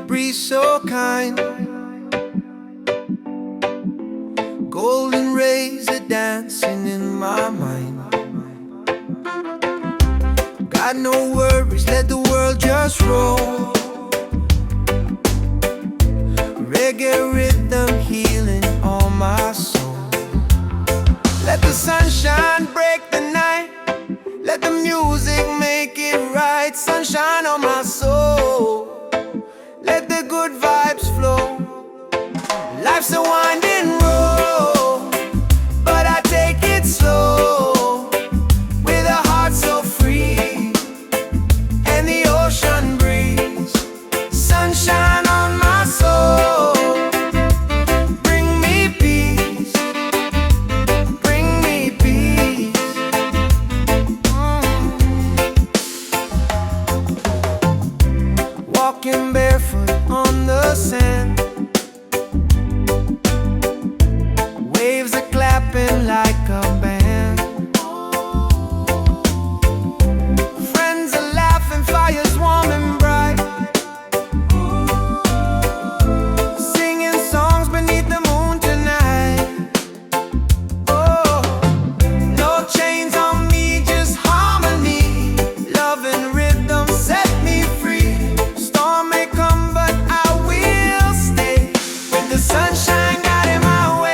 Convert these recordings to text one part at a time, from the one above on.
breeze so kind. Golden rays are dancing in my mind. Got no worries, let the world just roll. Reggae rhythm healing all my soul. Let the sunshine break the night. Let the music make it right. Sunshine on my soul. Let the good vibes flow. Life's a winding road, but I take it slow. With a heart so free and the ocean breeze. Sunshine on my soul. Bring me peace. Bring me peace. Walking barefoot on the sand. Waves are clapping like a band. Friends are laughing, fires warm and bright. Singing songs beneath the moon tonight. Oh, no chains on me, just harmony. Love and rhythm set me free. Storm may come, but I will stay. With the sunshine guiding my way.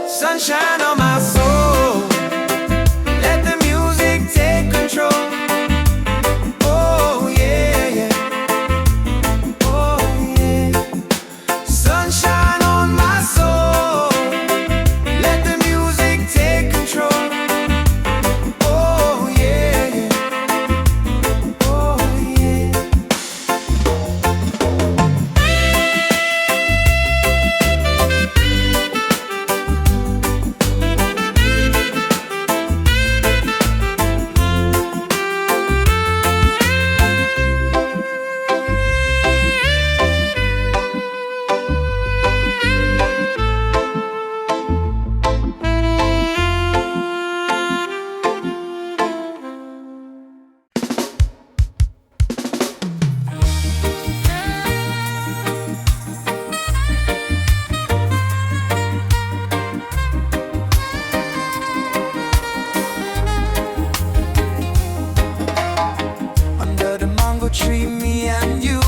Sunshine on my soul. Let the music take control. Oh yeah, yeah. Oh yeah. Sunshine on my soul. Let the music take control. Oh yeah, yeah. Oh yeah. Under the mango tree, me and you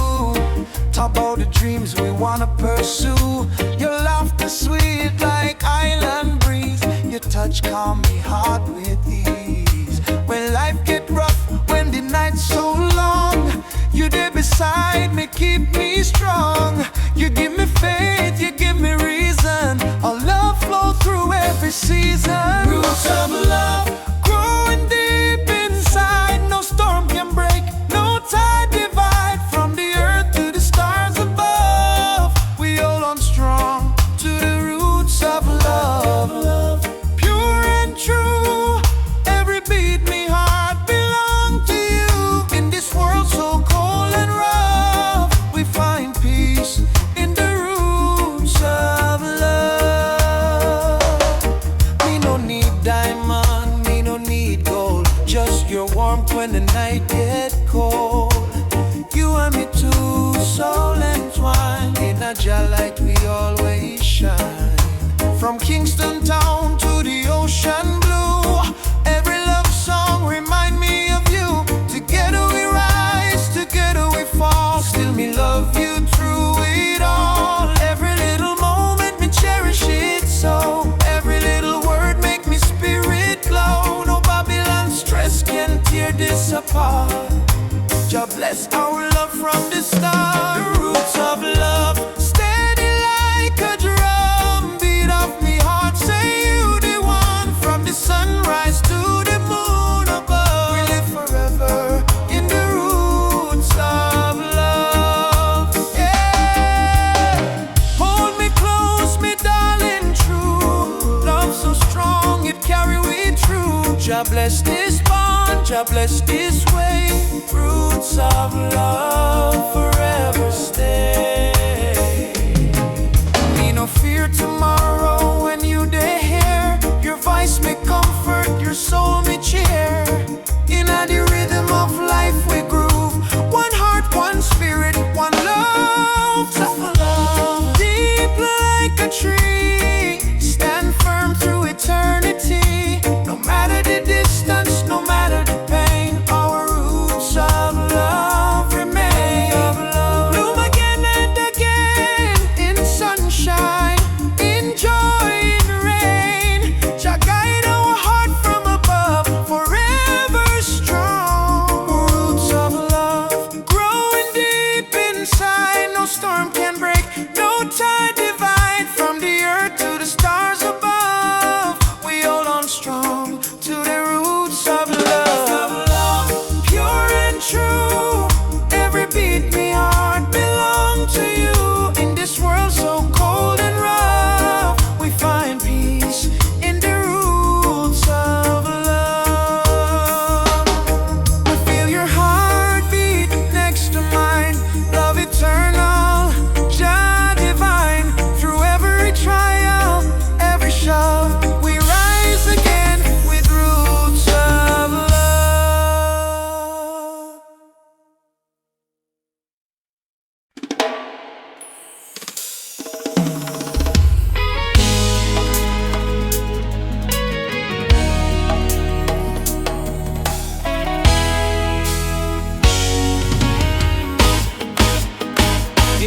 talk about the dreams we wanna pursue. Your laughter sweet like island breeze. Your touch calm me heart with ease. When life get rough, when the night's so long, you there beside me, keep me strong. You give me faith, you give me reason. Our love flow through every season. Roots of love growing deep inside. No storm can break, no tide divide. From the earth to the stars above, we hold on strong to the roots of love. Pure and true, every beat me heart belong to you. In this world so cold and rough, we find peace in the roots of love. Me no need diamond, me no need gold. Just your warmth when the night get cold. You and me too, soul entwined. In a jar light we always shine. From Kingston town to the ocean blue, every love song remind me of you. Together we rise, together we fall. Still me love you through it all. Every little moment me cherish it so. Every little word make me spirit glow. No Babylon stress can tear this apart. Jah bless our love from the start. The roots of love, steady like a drum. Beat of me heart, say you the one. From the sunrise to the moon above, we live forever in the roots of love. Yeah. Hold me close, me darling, true. Love so strong, it carry we through. Jah bless this bond, Jah bless this way. Roots of love forever stay. Me no fear tomorrow when you dey here. Your voice me comfort, your soul me cheer. In a the rhythm of life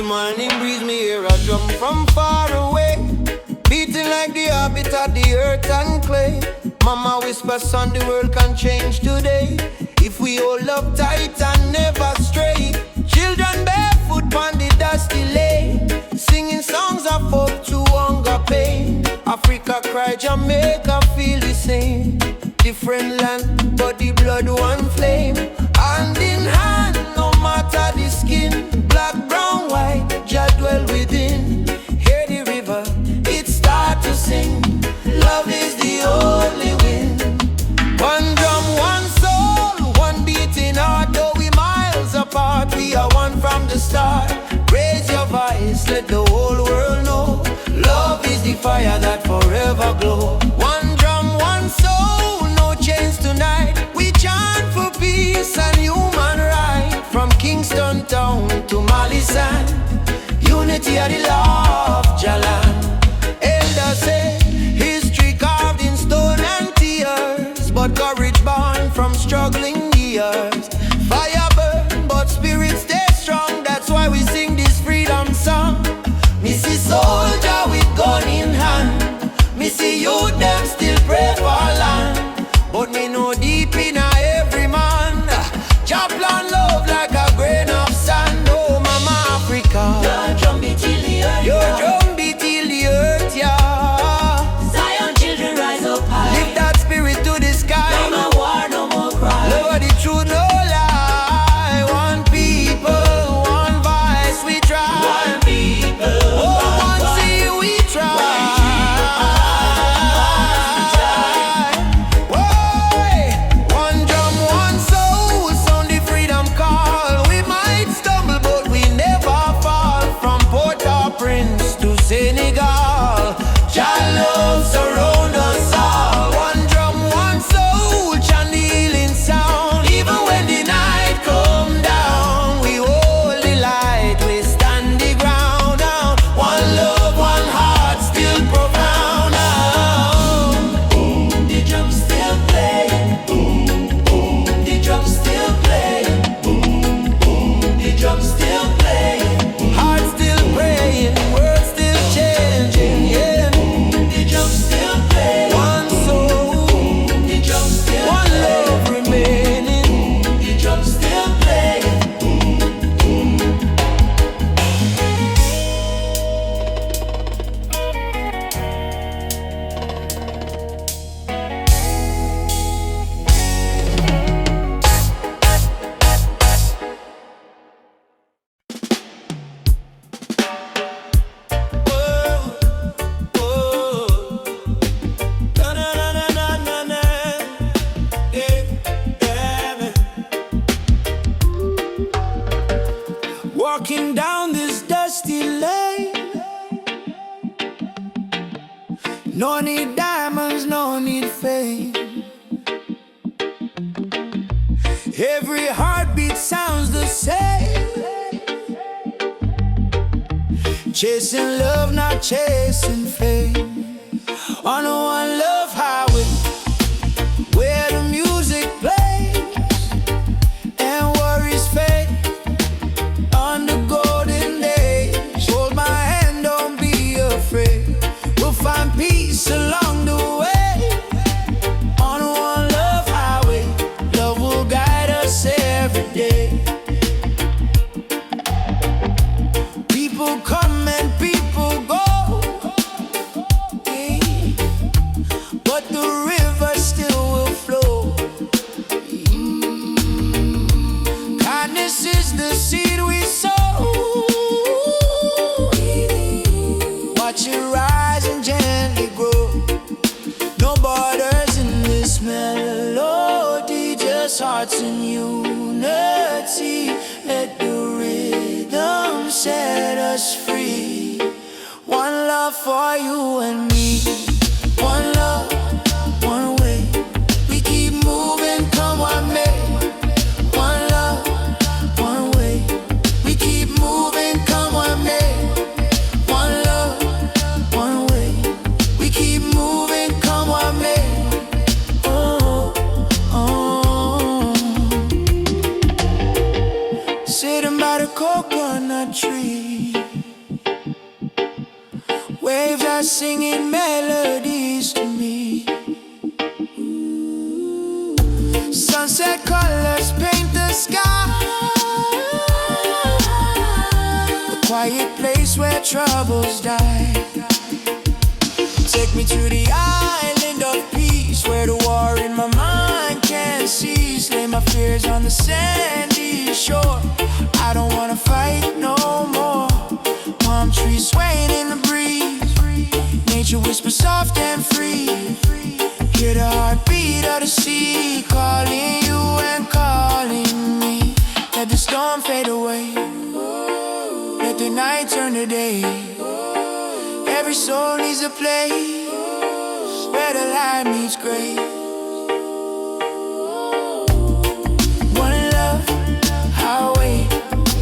morning breeze, me hear a drum from far away, beating like the heartbeat of the earth and clay. Mama whispers, son, the world can change today if we all love tight and never stray. Children barefoot on the dusty lane, singing songs of hope to hunger pain. Africa cry, Jamaica feel the same. Different land, but the blood one flame. Hand in hand, no matter the skin. Black, brown, white, Jah dwell within. Hear the river, it start to sing. Love is the only win. One drum, one soul, one beating heart. Though we miles apart, we are one from the start. Raise your voice, let the whole world know. Love is the fire that forever glow. One drum, one soul, no chains tonight. We chant for peace and human right. From Kingston town to Mali sand, unity of the law of Jalan. Elders say history carved in stone and tears, but courage born from struggling years. Fire burn, but spirit stay strong. That's why we sing this freedom song. Me see soldier with gun in hand, me see youth them still pray for land. But me know deep in every man, Jah plan love like a grain of sand. Oh mama Africa, your drum beat till the earth, your drum beat till the earth, yeah. Zion children rise up high, lift that spirit to the sky. No more war, no more cry. Love the truth, no lie. One people, one voice, we try. One people, one sea, we try. One drum, one soul, sound the freedom call. We might stumble, but we never fall. From Port-au-Prince to Senegal, Jah love surround us all. One drum, one soul, chant the healing sound. Even when the night come down, we hold the light, we stand the ground down. One love, one heart, still profound. Boom, the drum still playing. Boom, boom, the drum still playing. Boom, boom, the drum still playing. Heart still praying, world still changing. Yeah, the drum still playing. One soul, the drum still one love remaining. The drum still playing. Walking down this dusty lane, no need diamonds, no need fame. Every heartbeat sounds the same. Chasing love, not chasing fame. On a one love highway, where the music plays and worries fade. On the golden days, hold my hand, don't be afraid. We'll find peace along the way. On a one love highway, love will guide us every day. People come and people go, but the river still will flow. Kindness is the seed we sow. Watch it rise and gently grow. No borders in this melody, just hearts in unity. Let the rhythm set us free. One love for you and me. One love, one way. We keep moving, come what may. One love, one way. We keep moving, come what may. One love, one way. We keep moving, come what may. Oh, oh. Sitting by the coconut tree, Waves are singing melodies to me. Sunset colors paint the sky. The quiet place where troubles die. Take me to the island of peace, where the war in my mind can't cease. Lay my fears on the sandy shore. I don't wanna fight no more. Palm trees swaying in the breeze. Nature whispers soft and free. Hear the heartbeat of the sea, calling you and calling me. Let the storm fade away. Let the night turn to day. Every soul needs a place where the light meets gray. One love, highway.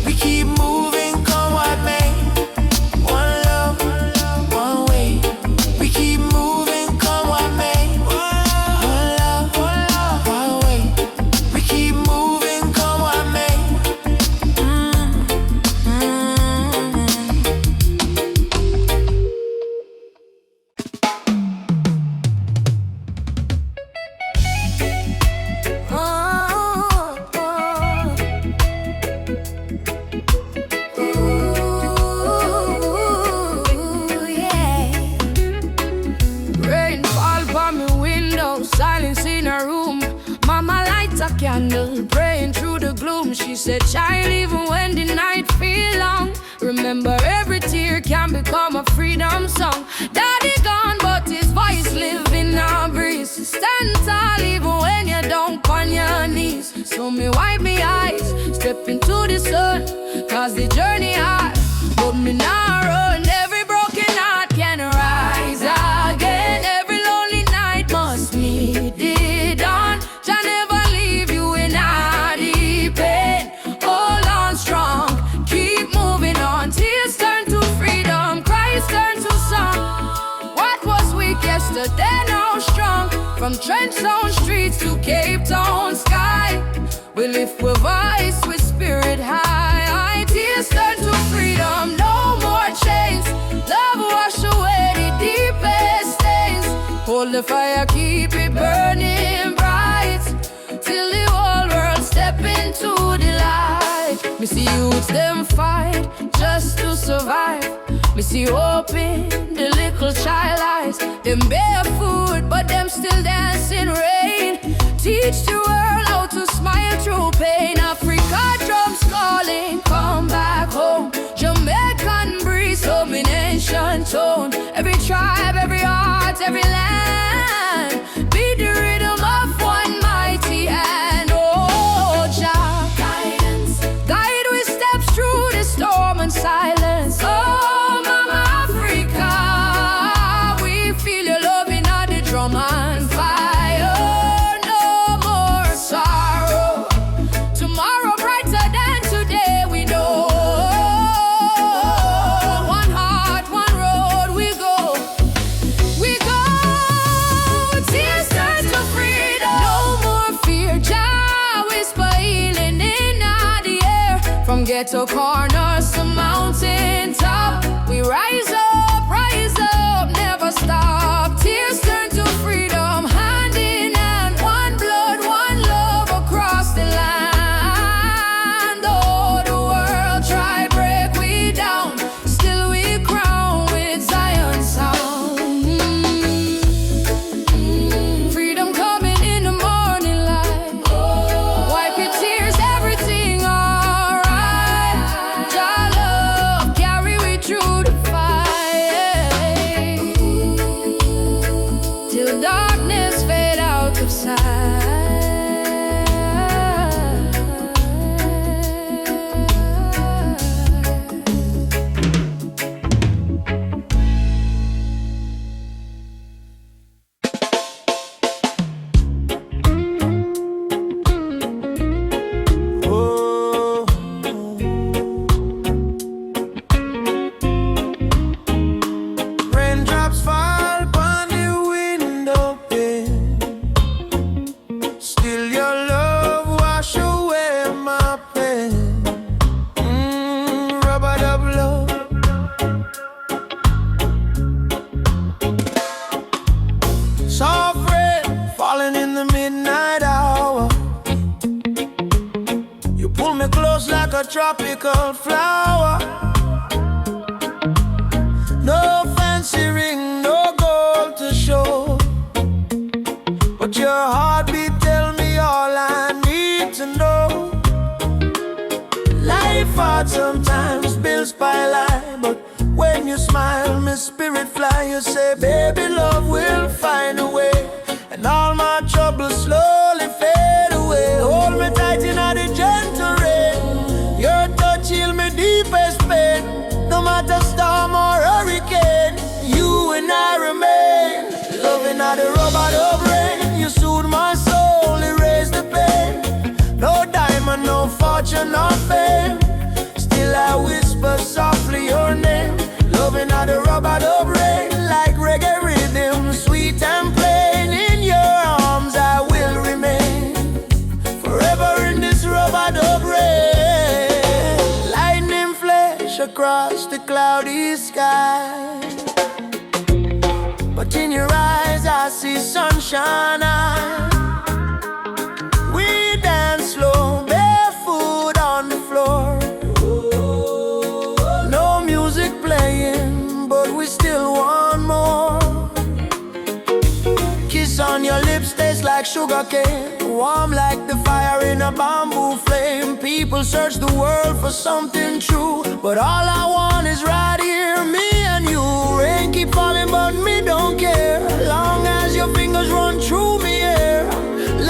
We keep moving, come what may. One love, one way. We keep moving, come what may. One love, one way. We keep moving, come what may. Rain fall by my window, silence in her room. Mama lights a candle, praying through the gloom. She said, child, even when the night feel long, remember every tear can become a freedom song. Daddy gone, but his voice live in our breeze. Stand tall even when you don't on your knees. So me wipe me eyes, step into the sun, cause the journey hard, but me not run. Every broken heart can rise again. Every lonely night must meet the dawn. Jah never leave you in a deep end. Hold on strong, keep moving on. Tears turn to freedom, cries turn to song. What was weak yesterday now strong. From Trenchtown streets to Cape Town sky, we lift with voice, with spirit high. Tears turn to freedom, no more chains. Love wash away the deepest stains. Hold the fire, keep it burning bright, till the whole world step into the light. Me see youths them fight just to survive. Me see hope in the little child eyes. Them barefoot, but them still dancing rain. Teach the world how to smile through pain. Africa drums calling, come back home. Jamaican breeze, domination tone. Every tribe, every heart, every land, be the rhythm of one mighty hand. Oh, Jah, guidance, guide with steps through the storm and silence. Oh, Mama Africa, we feel your love in all the drum and fire. No more sorrow. Tomorrow brighter than today, we know. One heart, one road, we go. We go. Tears turn to freedom. No more fear. Jah whisper healing in the air. From ghetto corners to mountain top, we rise up, never stop. Tears turn to freedom, hand in hand, one blood, one love across the land. Oh, the world try break we down, still we crown with Zion sound. Freedom coming in the morning light. Wipe your tears, everything alright. Jah love carry we through the fight. me close like a tropical flower. No fancy ring, no gold to show, but your heartbeat tell me all I need to know. Life hard sometimes, bills pile high, but when you smile, my spirit fly. You say, baby, love will find a way, and all my troubles slowly fade away. Hold me tight in the gentle rain. Your touch heal me deepest pain. No matter storm or hurricane, you and I remain. Loving at the rubber of rain. You soothe my soul, erase the pain. No diamond, no fortune, no fame. Still I whisper softly your name. Loving at the rubber of rain. Like reggae rhythm, sweet and plain. In your arms I will remain, forever in this rubber of rain. Lightning flash across the cloudy sky, but in your eyes I see sunshine. We dance slow, barefoot on the floor. No music playing, but we still want more. Kiss on your lips tastes like sugar cane, warm like the fire in a bamboo flame. People search the world for something true, but all I want is right here, me and you. Rain keep falling, but me don't care, long as your fingers run through me here.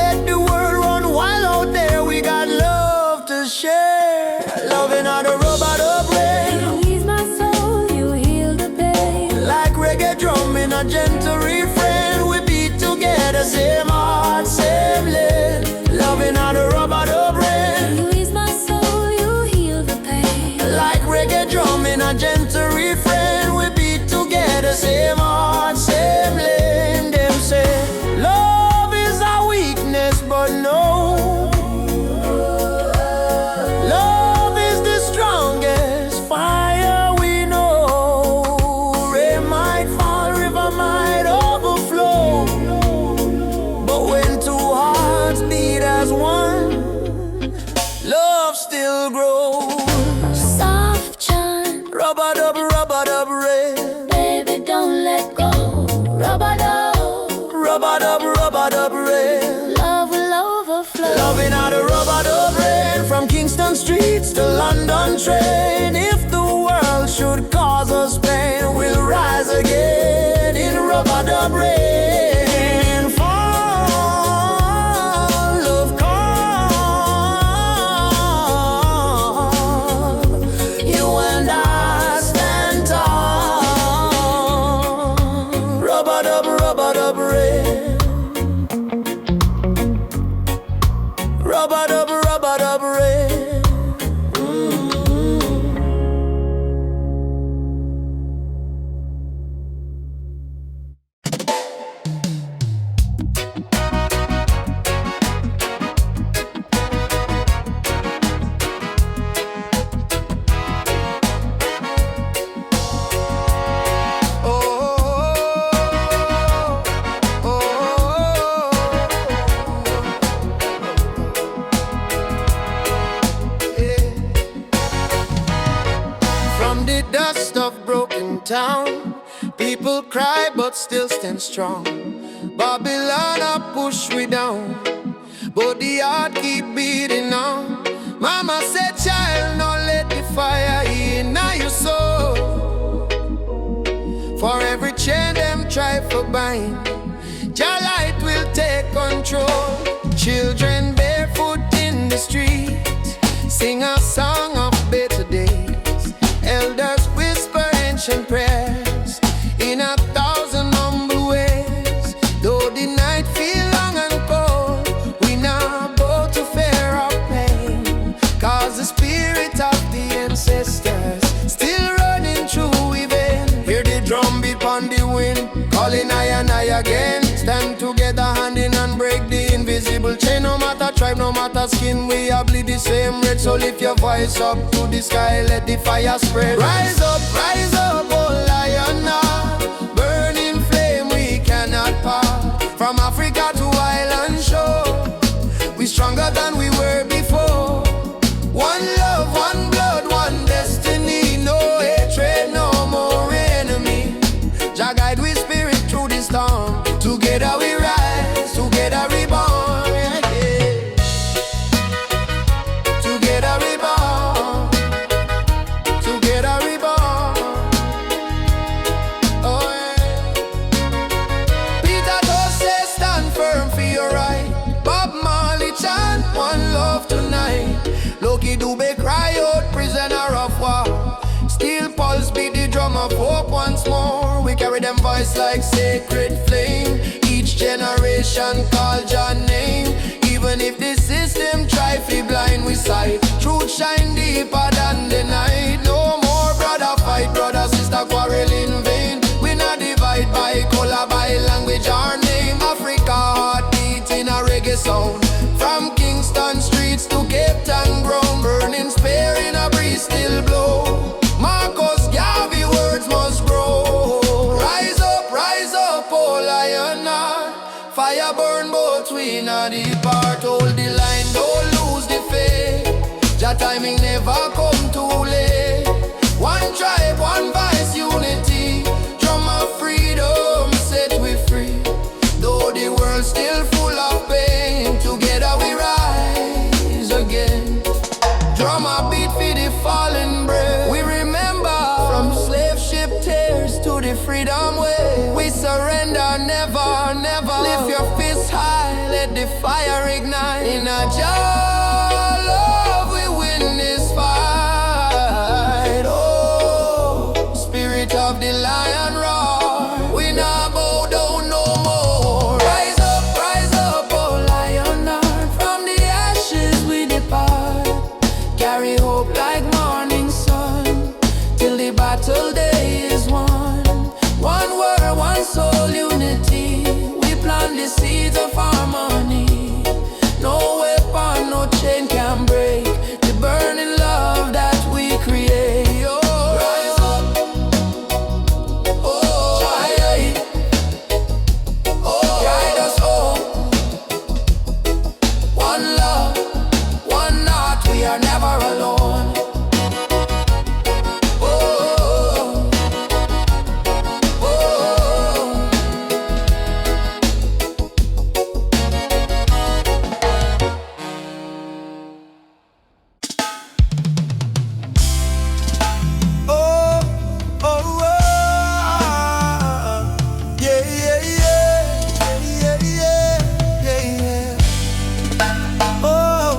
Let the world run wild out there. We got love to share. Loving on the robot of rain. You ease my soul, you heal the pain. Like reggae drum in a gentle refrain. We beat together, same heart, same lane. Loving on the robot of rain. You ease my soul, you heal the pain. Like reggae drum in a gentle refrain. We beat together, same heart, same lane. Them say love is a weakness, but no, love is the strongest fire we know. Rain might fall, river might overflow, but when two hearts beat as one, love still grows. Soft chant, Rubber dub rain. baby, don't let go. Rubber dub, Rubber dub rain. love will overflow. Loving how the rubber dub rain. From Kingston streets to London train. If the world should cause us pain, we'll rise again in rubber dub rain. Fall, love come. You and I stand tall. Rubber dub rain. Rubber dub rain. From the dust of broken town, people cry but still stand strong. Babylon a push we down, but the heart keep beating on. Mama said, child, no let the fire in your soul. For every chain them try for bind, your light will take control. Children barefoot in the street, sing a song of better days. Elders whisper ancient prayers in 1,000 humble ways. Though the night feel long and cold, we not bow to fear or pain, cause the spirit of the ancestors still running through we veins. Hear the drum beat on the wind, calling I and I again. Stand together hand in hand, break the invisible chain. No matter tribe, no matter skin, we all bleed the same red. So lift your voice up to the sky, let the fire spread. Rise up, oh lion now, burning flame we cannot part. From Africa to island shore, we stronger than we were before. One love, one blood, one destiny. No hatred, no more enemy. Jah guide we spirit through the storm. Together we rise, together we born. Yeah. Together we born. Together we born. Oh yeah. Peter Tosh says stand firm for your right. Bob Marley chant one love tonight. Loki Dube cry out prisoner of war. Steel pulse beat the drum of hope once more. We carry them voice like sacred flame. Each generation call Jah name. Even if the system try to blind we sight, truth shine deeper than the night. No more brother fight, brother sister quarrel in vain. We not divide by color, by language or name. Africa heartbeat in a reggae sound. From Kingston streets to Cape Town ground. Burning spear in a breeze still blow. Marcus Garvey words must grow. Rise up, oh lion heart. Fire burn both we not depart. Hold the line, don't lose the faith. Jah timing never come too late. One tribe, one voice, unity. Drum of freedom set we free. Though the world still full of pain, together we rise again. Drum a beat for the fallen brave. We remember from slave ship tears to the freedom way. We surrender never, never. Lift your fists high, let the fire ignite. In a Jah love we win this fight. Oh, spirit of the lion roar. We not bow down no more. Rise up, oh lion heart. From the ashes we depart. Carry hope like morning sun, till the battle day is won. One word, one soul, unity. We plant the seeds of harmony. No weapon, no chain can break the burning love that we create. Oh, rise up. Oh, aye. Oh, guide us home. One love, one heart, we are never alone. Oh, oh, oh, oh, yeah, yeah, yeah, yeah, yeah, yeah, yeah. Oh,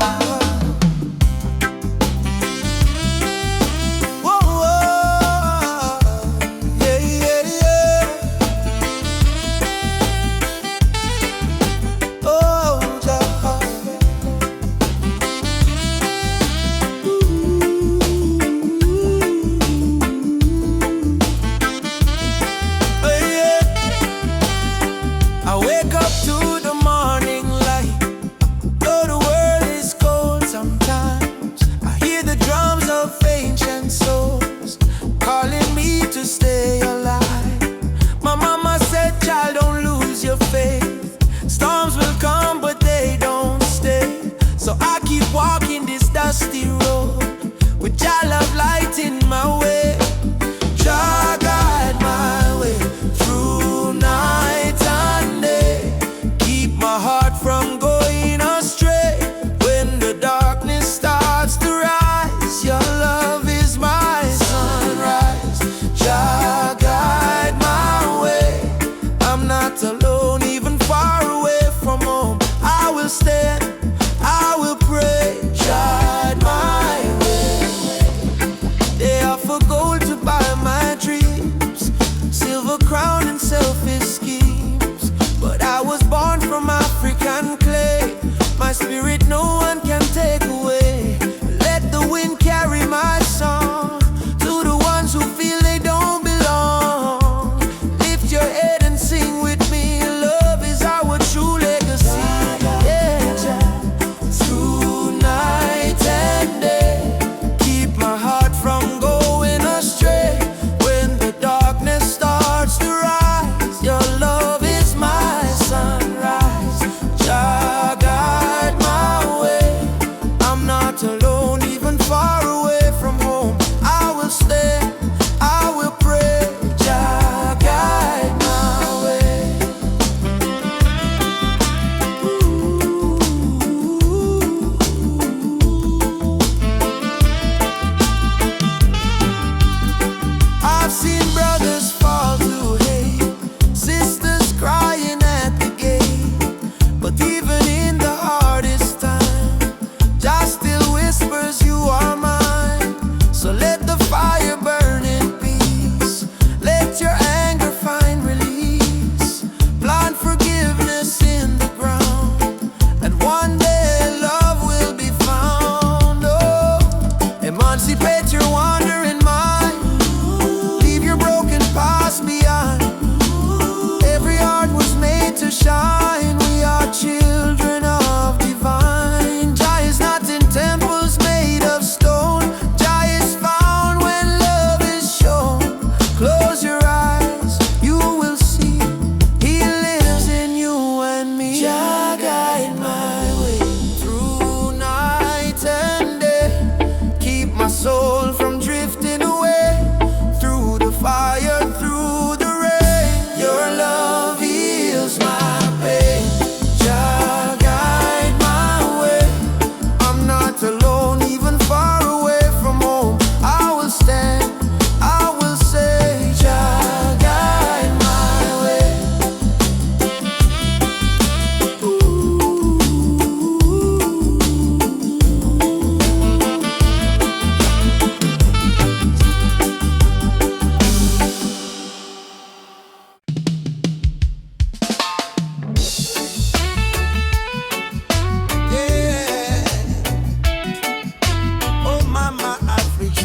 yeah, yeah, yeah. Oh, Jah. Oh, yeah. I wake up to the morning light. Though the world is cold sometimes, I hear the drums of ancient souls calling me to stay alive. My mama said, child, don't lose your faith. Storms will come, but they don't stay. So I keep walking this dusty road with Jah love light in my way. Jah guide my way through night and day. Keep my heart from going astray. When the darkness starts to rise, your love is my sunrise. Jah guide my way. I'm not alone, even far away from home. I will stand, I will pray. Guide my way. They offer gold to buy my dreams, silver crown and selfish schemes. But I was born from African clay. My spirit no one can take away. Let the wind carry my song to the ones who feel they don't belong. Lift your head and sing with me. Love is our true legacy. Yeah, Jah. Through night and day, keep my heart from going astray. When the darkness starts to rise, your love is my sunrise. Jah guide my way.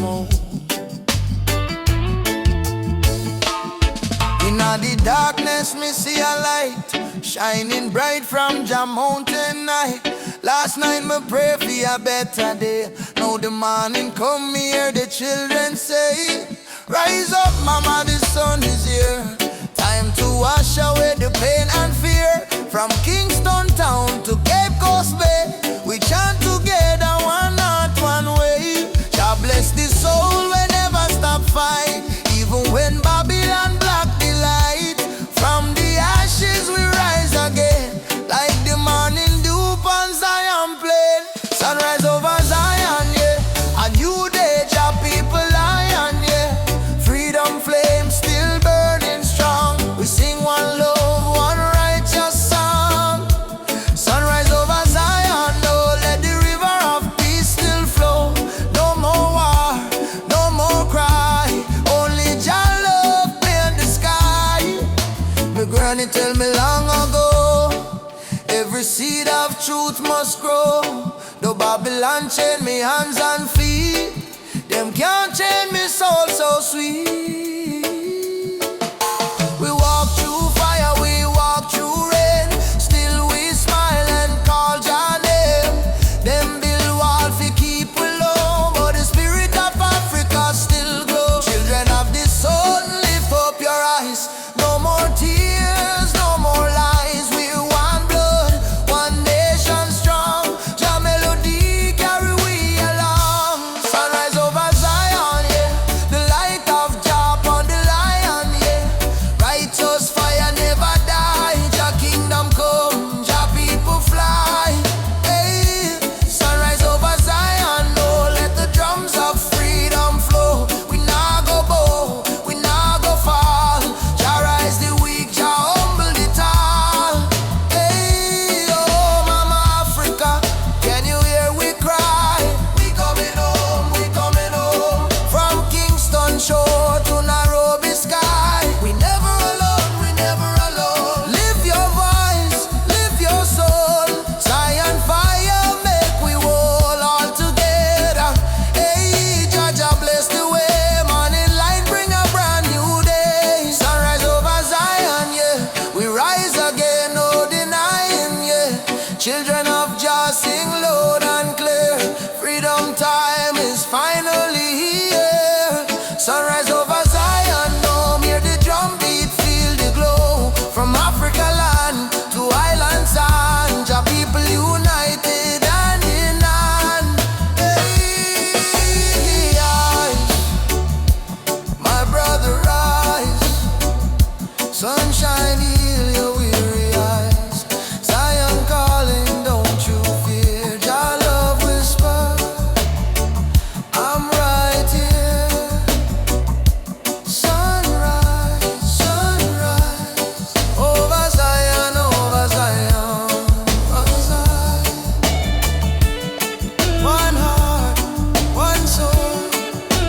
smoke. In the darkness, me see a light shining bright from Jam Mountain night. Last night me pray for a better day. Now the morning come, me hear the children say, rise up, mama, the sun is here. Time to wash away the pain and fear. From Kingston town to Cape Coast Bay, we chant together, one heart, one way. God bless the soul, we never stop fight. Even when Babylon block the light, from the ashes we rise again, like the morning dew on Zion plain. Sunrise over Zion, yeah. A new day, Jah people lion, yeah. Freedom flame still burning strong. We sing one love, one righteous song. Sunrise over Zion, oh, let the river of peace still flow. No more war, no more cry. Only Jah love in the sky. My granny tell me long ago, every seed of truth must grow. Though Babylon chain me hands and feet, them can't chain me soul so sweet. We walk through fire, we walk through rain, still we smile and call Jah name. Them build wall fi keep we low, but the spirit of Africa still glow. Children of the sun, lift up your eyes. No more tears, no more lies. We're one blood, one nation strong. Jah melody carry we along. Sunrise over Zion, yeah. The light of Jah upon the lion, yeah. Righteous fire never die. Jah kingdom come, Jah people fly. Hey, sunrise over Zion, oh, let the drums of freedom flow. We nah go bow, we nah go fall. Jah rise the weak, Jah humble the tall. Hey, oh, Mama Africa, can you hear we cry? We coming home, we coming home. From Kingston shore to Nairobi sky. We never alone, we never alone. Live your voice, live your soul. Zion fire make we whole all together. Hey, Jah Jah bless the way. Morning light bring a brand new day. Sunrise over Zion, yeah. We rise again, no denying, yeah. Children of Jah sing loud and clear. Freedom time is finally here. Sunrise over Zion, no, hear the drum beat, feel the glow. From Africa land to island sand, Jah people united hand in hand. Hey, eyes, my brother rise. Sunshine heal your weary eyes. Zion calling, don't you fear. Jah love whisper, I'm right here. Sunrise, sunrise, over Zion, over Zion, over Zion. One heart, one soul,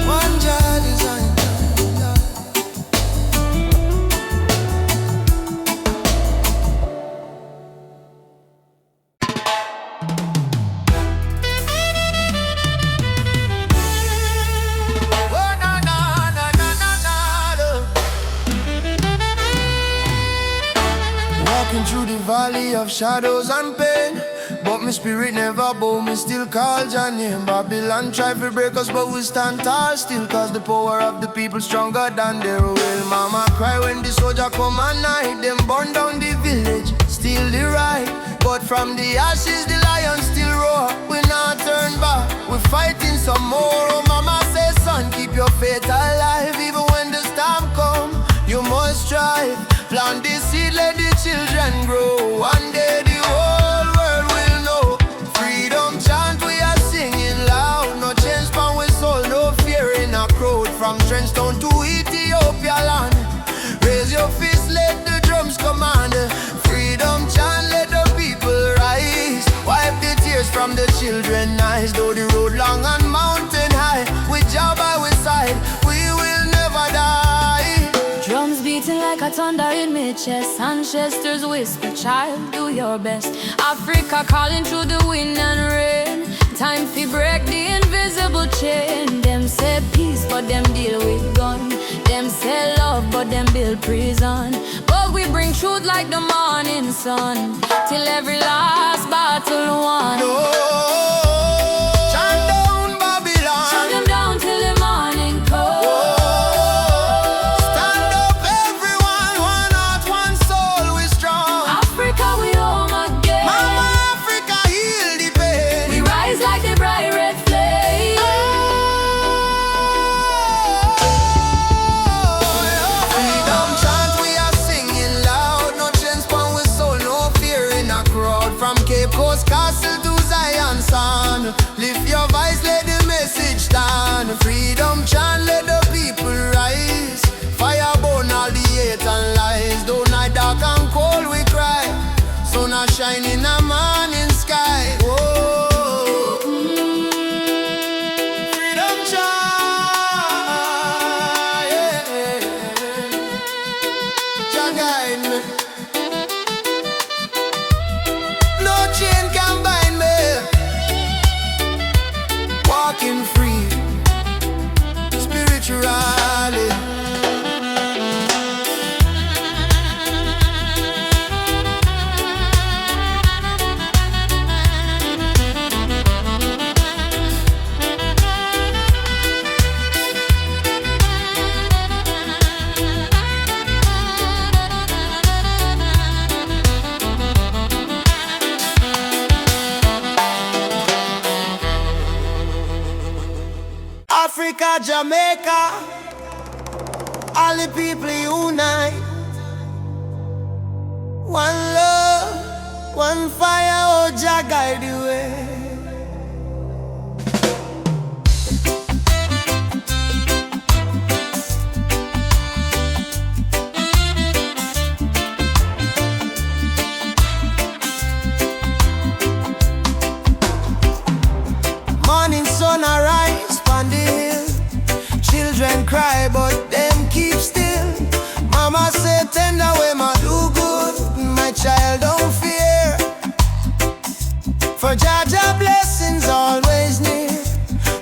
one Jah design. Oh, na, na, na, na, na, na, na. Walking through the valley of shadows and pain, but my spirit never bow, me still call Jah name. Babylon try to break us, but we stand tall still, cause the power of the people stronger than their will. Mama cry when the soldier come at night. Them burn down the village, steal the right, but from the ashes the lion still roar. We not turn back, we fighting some more. Oh, mama says, son, keep your faith alive. Even when the storm come, you must strive. Plant the seed, let the children grow. One day the whole world will know. Freedom chant we are singing loud. No change from we soul, no fear in a crowd. From Trenchtown to Ethiopia land, raise your fist, let the drums command. Freedom chant, let the people rise. Wipe the tears from the children's eyes. Though the road long and mountain high, with Jah by we side, we will never die. Drums beating like a thunder in my chest. Ancestors whisper, child, do your best. Africa calling through the wind and rain. Time to break the invisible chain. Them say but them deal with gun. Them sell love, but them build prison. But we bring truth like the morning sun, till every last battle won. No. Shut down Babylon. Shut them down till the morning comes. Stand up everyone, one heart, one soul, we strong. Africa, we home again. Mama Africa, heal the pain. We rise like the bright red flame. Freedom chant we are singing loud. No chains upon we soul, no fear in a crowd. From Cape Coast Castle to Zion Sun, lift your voice, let the message stand. Freedom chant, let the people rise. Fire burn all the hate and lies. Though night dark and cold we cry, sun a shine in the morning sky. Whoa. Freedom chant, yeah. Jah guide me. No chain can bind me. Walking free, spiritually. Africa, Jamaica, all the people unite. One love, one fire, oh Jah guide the way. Morning sun arise on the hill. Children cry but them keep still. Mama say tender way ma do good. My child don't fear, for Jah Jah blessings always near.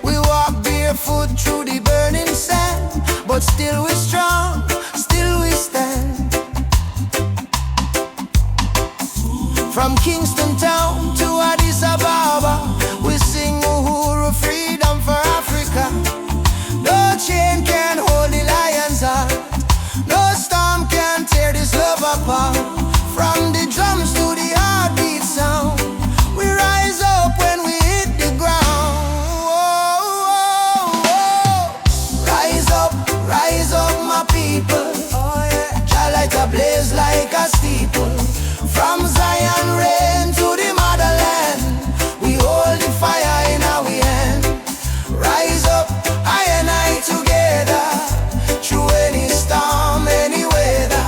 We walk barefoot through the burning sand, but still we strong, still we stand. From Kingston town to Addis Ababa, we sing Uhuru, freedom for Africa. No chain can hold the lion's heart. No storm can tear this love apart. From the drums to the heartbeat sound, we rise up when we hit the ground. Whoa, whoa, whoa. Rise up, my people. Jah light a blaze like a steeple. From Zion rain to the motherland, we hold the fire in our hand. Rise up, I and I together, through any storm, any weather.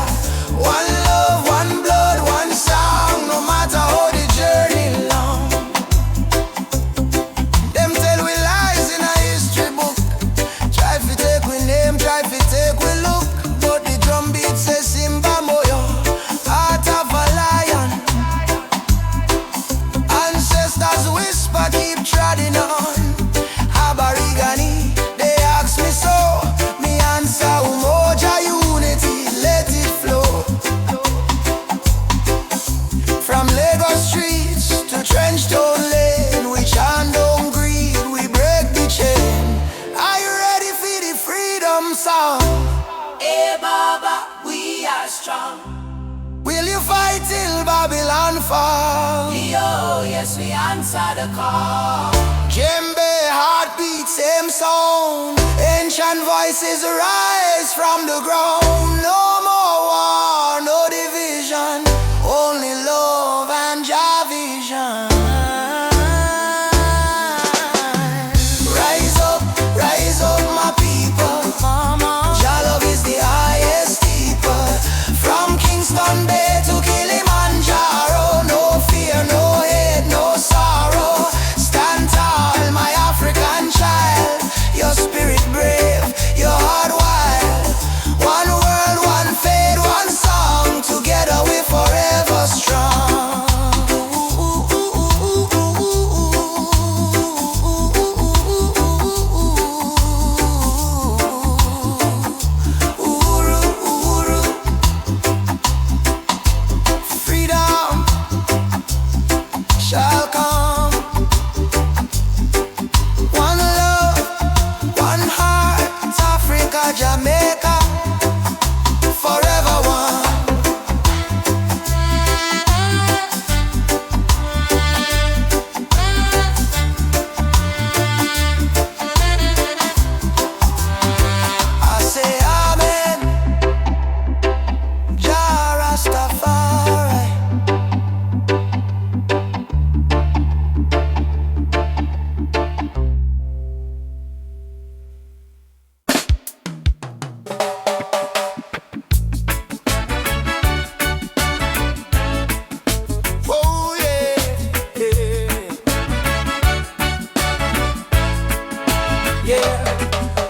One love, one blood, one song, no matter how the journey long. Them tell we lies in a history book. Try to take we name, try to take we look, but the drum beat says Simba Moyo, heart of a lion. Ancestors whisper, keep treading on. Aborigine, they ask me so. Me answer, Umoja unity, let it flow. From Lagos streets to Trenchtown Lane, we chant down greed, we break the chain. Are you ready for the freedom song? Hey Baba, we are strong. Will you fight till Babylon fall? Yo, yes, we answer the call. Djembe, heartbeat, same sound. Ancient voices rise from the ground. No more war, no division, only love and Jah vision. Rise up, my people. Jah love is the highest keeper. From Kingston Bay to Kilimanjaro, no fear, no hate, no sorrow. Stand tall, my African child. Your spirit brave, your heart wild. One world, one faith, one song. Together we forever strong.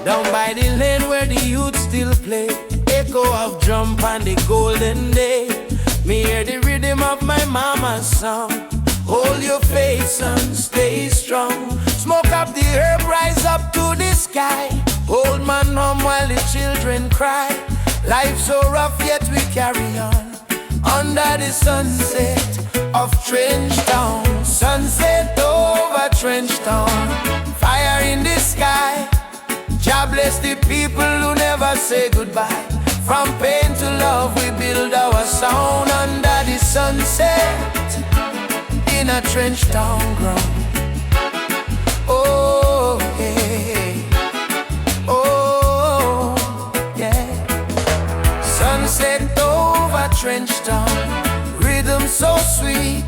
Down by the lane where the youth still play, echo of drum on the golden day. Me hear the rhythm of my mama's song. Hold your faith, son, stay strong. Smoke up the herb, rise up to the sky. Old man home while the children cry. Life so rough yet we carry on. Under the sunset of Trench Town. Sunset over Trench Town. Fire in the sky. God bless the people who never say goodbye. From pain to love we build our sound. Under the sunset in a Trench Town ground. Oh, yeah. Oh, yeah. Sunset over Trench Town. Rhythm so sweet.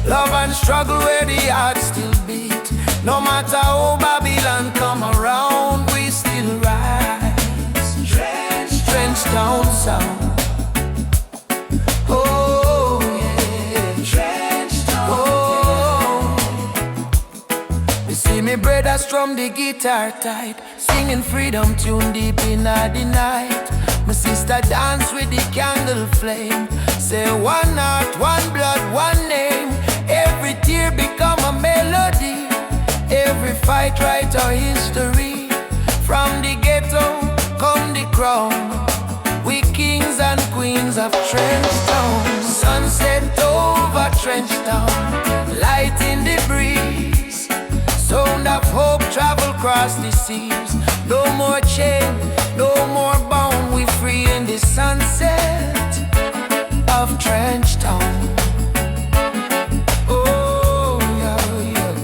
Love and struggle where the heart still beat. No matter how Babylon come around, we still rise. Trench Town sound. Oh, yeah. Trench Town. Oh. You see me brothers strum the guitar tight, singing freedom tune deep in the night. My sister dance with the candle flame. Say one heart, one blood, one name. Every tear become a melody. Every fight write our history. From the ghetto come the crown. We kings and queens of Trench Town. Sunset over Trench Town. Light in the breeze. Sound of hope travel across the seas. No more chain, no more bound. We free in the sunset of Trench Town. Oh, yeah, yeah.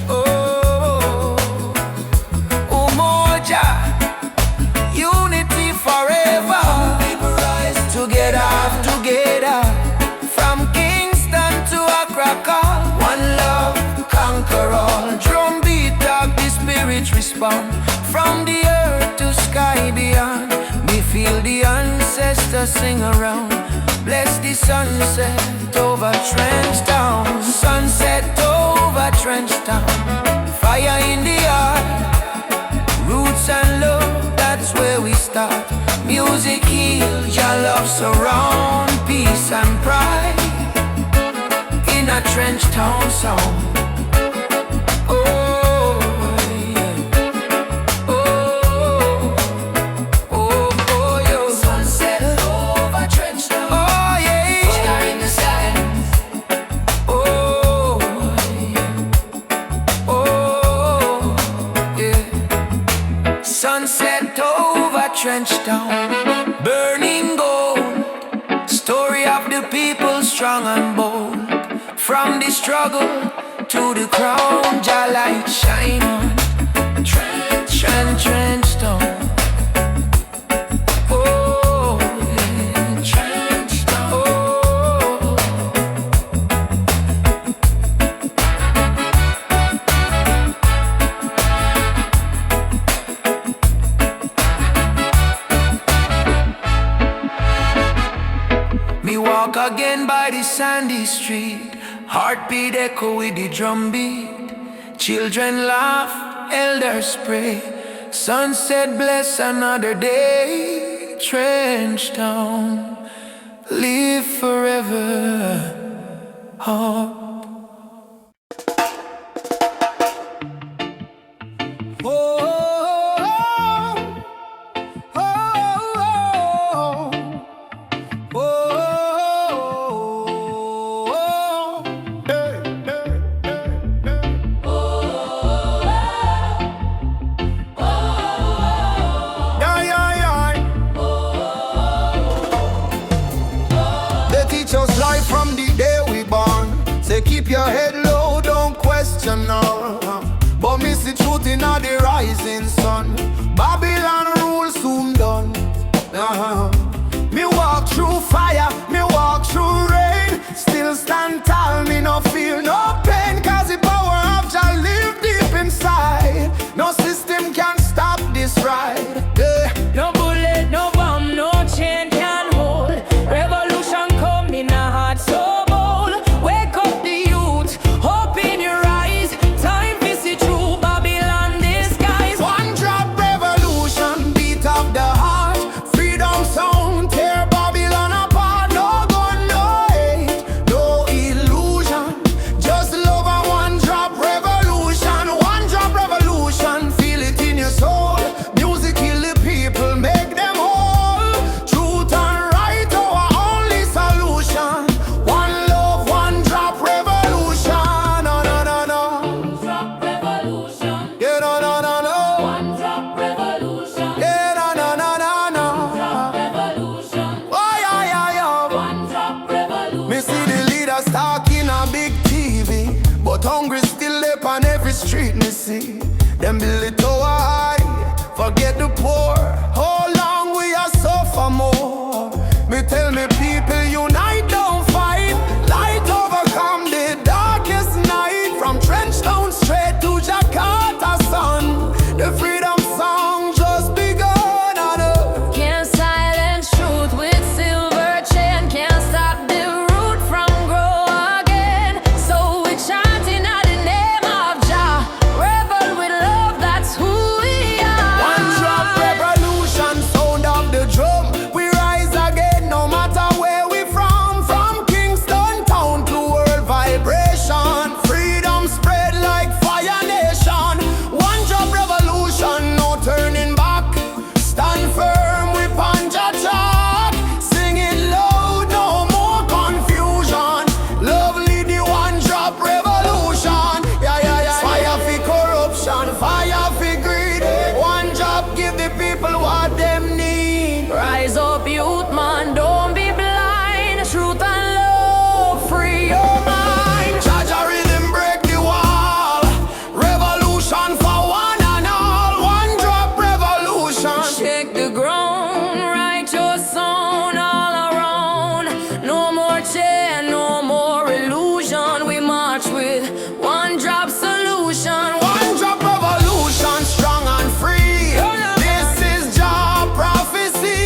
Oh, Umoja, unity forever. People rise together, together. From Kingston to Accra, call. One love, conquer all. Drum beat up, the spirit respond. From the earth to sky beyond, me feel the ancestors sing around. Bless the sunset over Trench Town. Sunset over Trench Town. Fire in the heart. Roots and love, that's where we start. Music heals, your love surround. Peace and pride in a Trench Town sound. Sunset over Trench Town, burning gold. Story of the people strong and bold. From the struggle to the crown, Jah light shine on Trench Town. Oh, yeah. Trench Town. Oh. Me walk again by the sandy street. Heartbeat echo with the drum beat. Children laugh, elders pray. Sunset bless another day. Trench Town, live forever. Oh. Keep your head low, don't question no. But miss the truth in the rising sun. Babylon rule soon done. Me walk through fire, me walk through rain. Still stand tall, me no feel no pain. Cause the power of Jah live deep inside. No system can stop this ride. No bullet, no bomb, no chain can hold. Revolution come in a heart so hope in your eyes, time to see through Babylon the sky. Them build it tower high, forget the poor. How long we are suffer more? Me tell me people unite, don't fight. Light overcome the darkest night. From Trenchtown straight to Jakarta sun. The freedom song just begun on earth. Can't silence truth with silver chain. Can't stop the root from grow again. So we chanting out the name of Jah. Rebel with love, that's who we are. One drop revolution, sound of the drum. We rise again no matter where we from. From Kingston town to world vibration. Freedom spread like fire nation. One drop revolution, no turning back. Stand firm, we punch a track. Sing it loud, no more confusion. Lovely the one drop revolution. Yeah, yeah, yeah. Fire for corruption, fire for greed. One drop give the people what them need. Rise up, youth man, don't be blind. Truth and love, free your mind. Jaja rhythm break the wall. Revolution for one and all. One drop revolution. Shake the ground, write your song all around. No more chain, no more illusion. We march with one drop solution. One drop revolution, strong and free. This is job prophecy.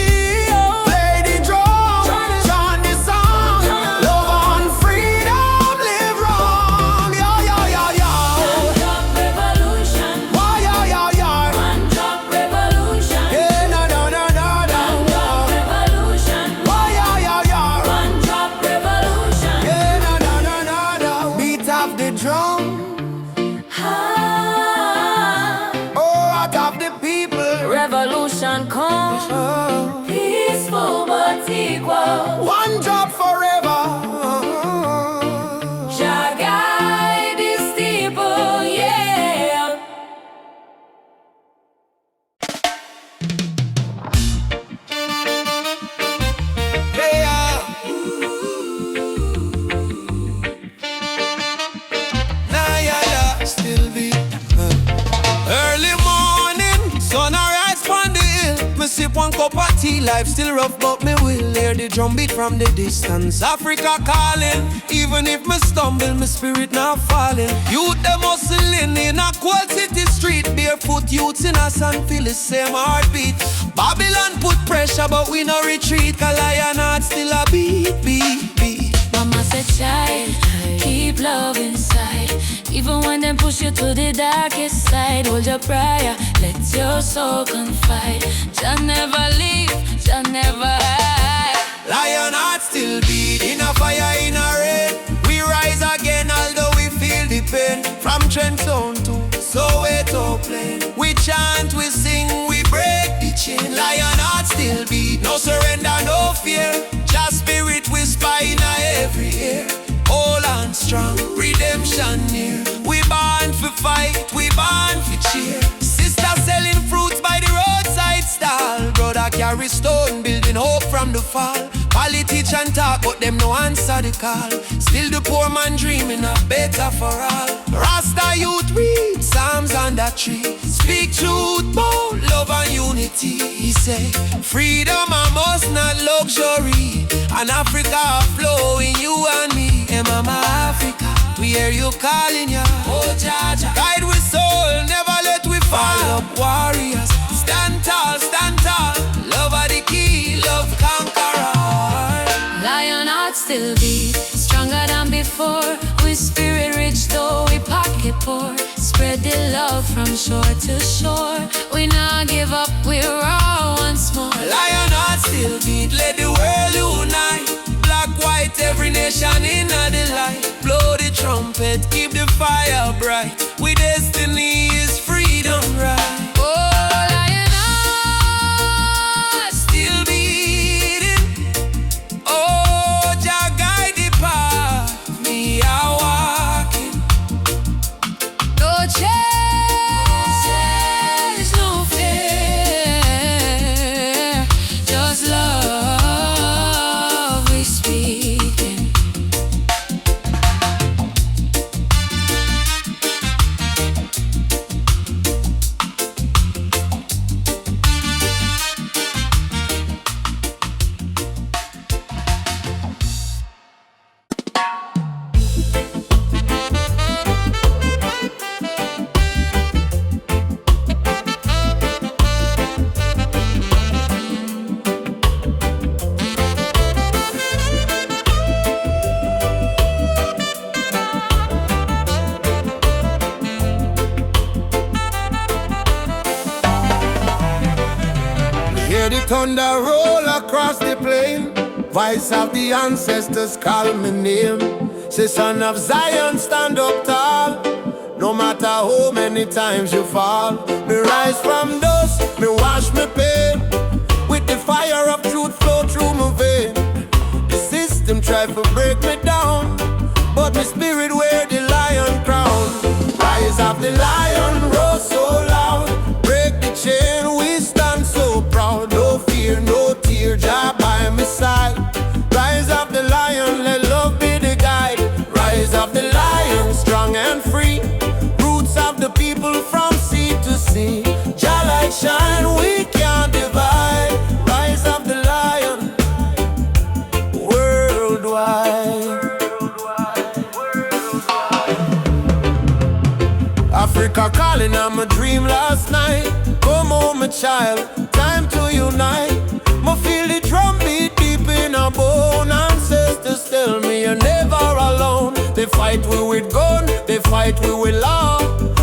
Play the drum, chant the song. Love and freedom, live wrong. Yeah, yeah, yeah, yeah. Drop revolution, Why, yeah, yeah, yeah. one drop revolution. Yeah, no, no, no, no, no. Revolution, Why, yeah, yeah, yeah. one drop revolution. Yeah, no, no, no, no, no. Beat of the drum. Ah, Oh, out of the people. revolution come, Oh. peaceful but equal. One drop forever. Jah guide the steeple, yeah. Yeah. Nah, yeah, yeah. Still be early morning, sun arise from the hill. Me sip one cup of tea, life still rough, but me will hear the drum beat from the distance. Africa calling, even if me stumble, my spirit not falling. Youth them hustling in a cold city street, barefoot youths in a sun feel the same heartbeat. Babylon put pressure, but we no retreat. 'Cause lion heart still a beat, beat, beat. Mama said, child, keep love inside. Even when them push you to the darkest side, hold your prayer, let your soul confide. Jah never leave, Jah never hide. Lion heart still beat, in a fire, in a rain. We rise again, although we feel the pain. From Trenchtown to Soweto plain. We chant, we sing, we break the chain. Lion heart still beat, no surrender, no fear. Just spirit whisper in every ear. All and strong, redemption near. We born for fight, we born for cheer. Sister selling fruits by the roadside stall. Brother carry stone, building hope from the fall. Politician talk, but them no answer the call. Still the poor man dreaming of better for all. Rasta youth read Psalms on that tree. Speak truth, bold love and unity. He say, freedom I must not luxury. And Africa flowing you and me. Hey mama Africa, we hear you calling ya. Oh Jaja, guide with soul, never let we fall. Up warriors, stand tall, stand tall. Love are the key, love conquer all. Lion heart still beat, stronger than before. We spirit rich though we pocket poor. Spread the love from shore to shore. We not give up, we're all once more. Lion heart still beat, let the world unite. Black, white, every nation in the light. Blow the trumpet, keep the fire bright. We destiny is freedom, right? Oh, lion heart Still beating. Oh, Jah guide the path. Me a walking. no change, no fear, just love we speaking. Hear the thunder roll across the plain. Voice of the ancestors call my name. Say, son of Zion, stand up tall. No matter how many times you fall. Me rise from dust, me wash me pain. With the fire of truth flow through my vein. The system try to break me down, but my spirit wear the lion crown. Rise of the lion, roar so loud. Break the chain, we stand so proud. No fear, no tear, Jah by my side. Rise of the lion, let love be the guide. Rise of the lion, strong and free. Roots of the people from sea to sea. Jah light shine, we can't divide. Rise of the lion, worldwide. Africa calling on my dream last night. Come home, my child, time to unite. Me feel the drum beat deep in our bone. Ancestors tell me you're never alone. They fight we with gun, they fight we with law,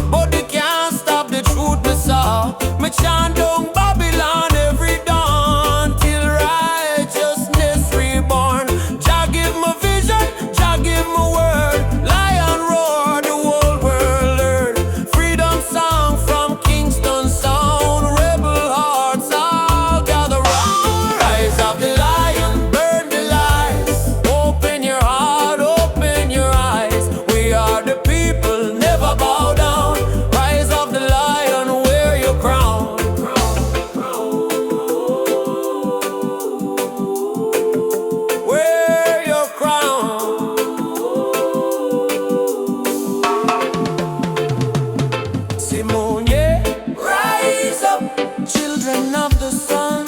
but they can't stop the truth me saw. Me chant down Babylon every dawn till righteousness reborn. Jah give me vision, Jah give me word. Lion roar, the whole world learn. Freedom song from Kingston sound. Rebel hearts all gather round. Rise of the lion, burn the lies. Open your heart, open your eyes. We are the people, never bow down. Rise of the lion, wear your crown. Wear your crown. Simone, rise up, children of the sun.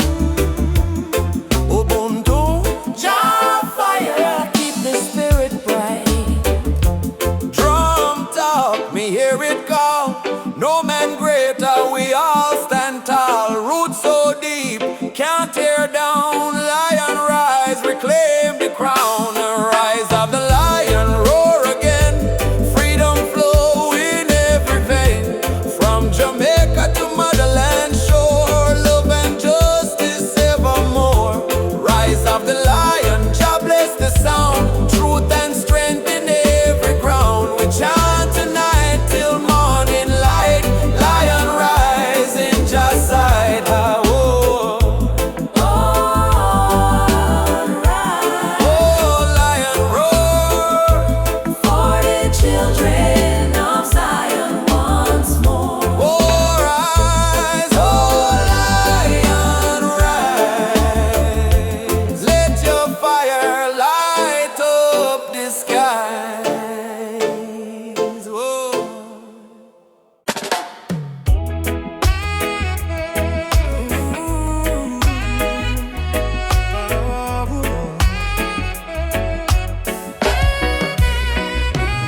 Ubuntu, Jah fire, keep the spirit bright. Drum talk, me hear it call. No man greater, we all stand tall. Roots so deep, can't tear down. Lion rise, reclaim the crown. Rise of the lion, roar again. Freedom flow in every vein. From Jamaica to motherland shore. Love and justice evermore. Rise of the lion, Jah bless the sound. Truth and strength in every ground. We chant tonight till morning light. Lion rise in Jah's side. Ah, oh. Oh, lion roar. For the children of Zion once more. Oh, rise, oh, lion rise. Let your fire light up the skies. Whoa.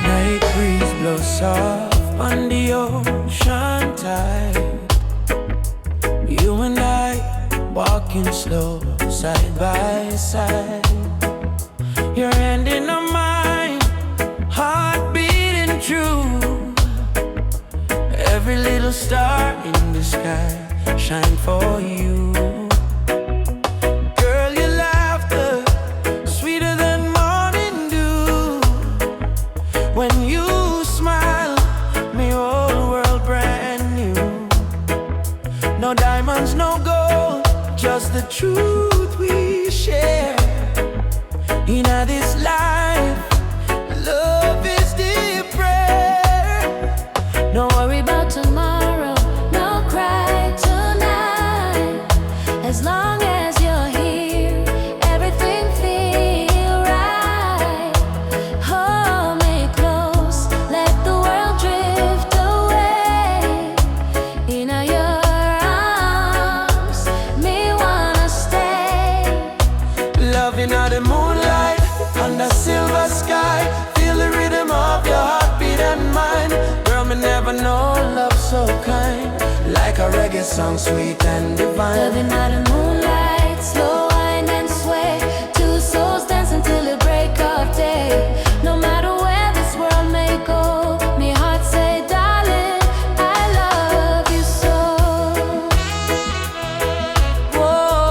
Night breeze blows soft on the ocean tide. You and I walking slow, side by side. Your hand in mine, heart beating true. Every little star in the sky shine for you. Girl, your laughter sweeter than morning dew. When you smile, me whole world brand new. No diamonds, no gold, just the truth we share. In this life, love is the prayer. No worry about tomorrow, no cry tonight. As long as you're here, everything feel right. Hold me close, let the world drift away. In your arms, me wanna stay. Loving all the moonlight under silver sky. Feel the rhythm of your heartbeat and mine. Girl, me never know love so kind. Like a reggae song, sweet and divine. Loving out the moonlight, slow wind and sway. Two souls dancing till the break of day. No matter where this world may go, me heart say, darling, I love you so. Whoa.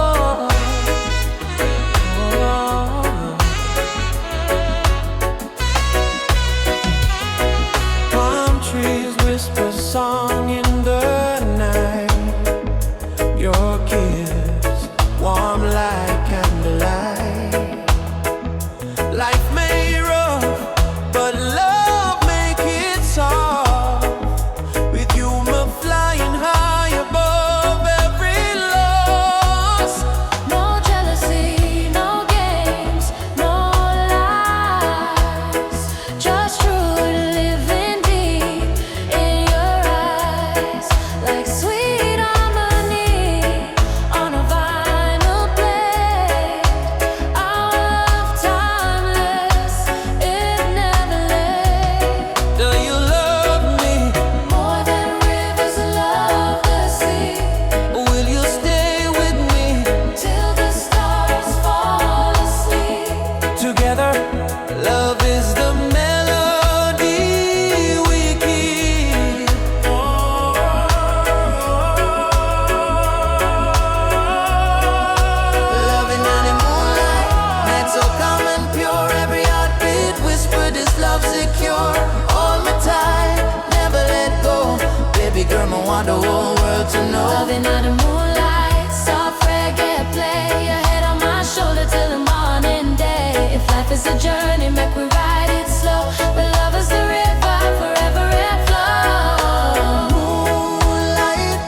is a journey, make we ride it slow. But love is the river, forever it flows. Moonlight,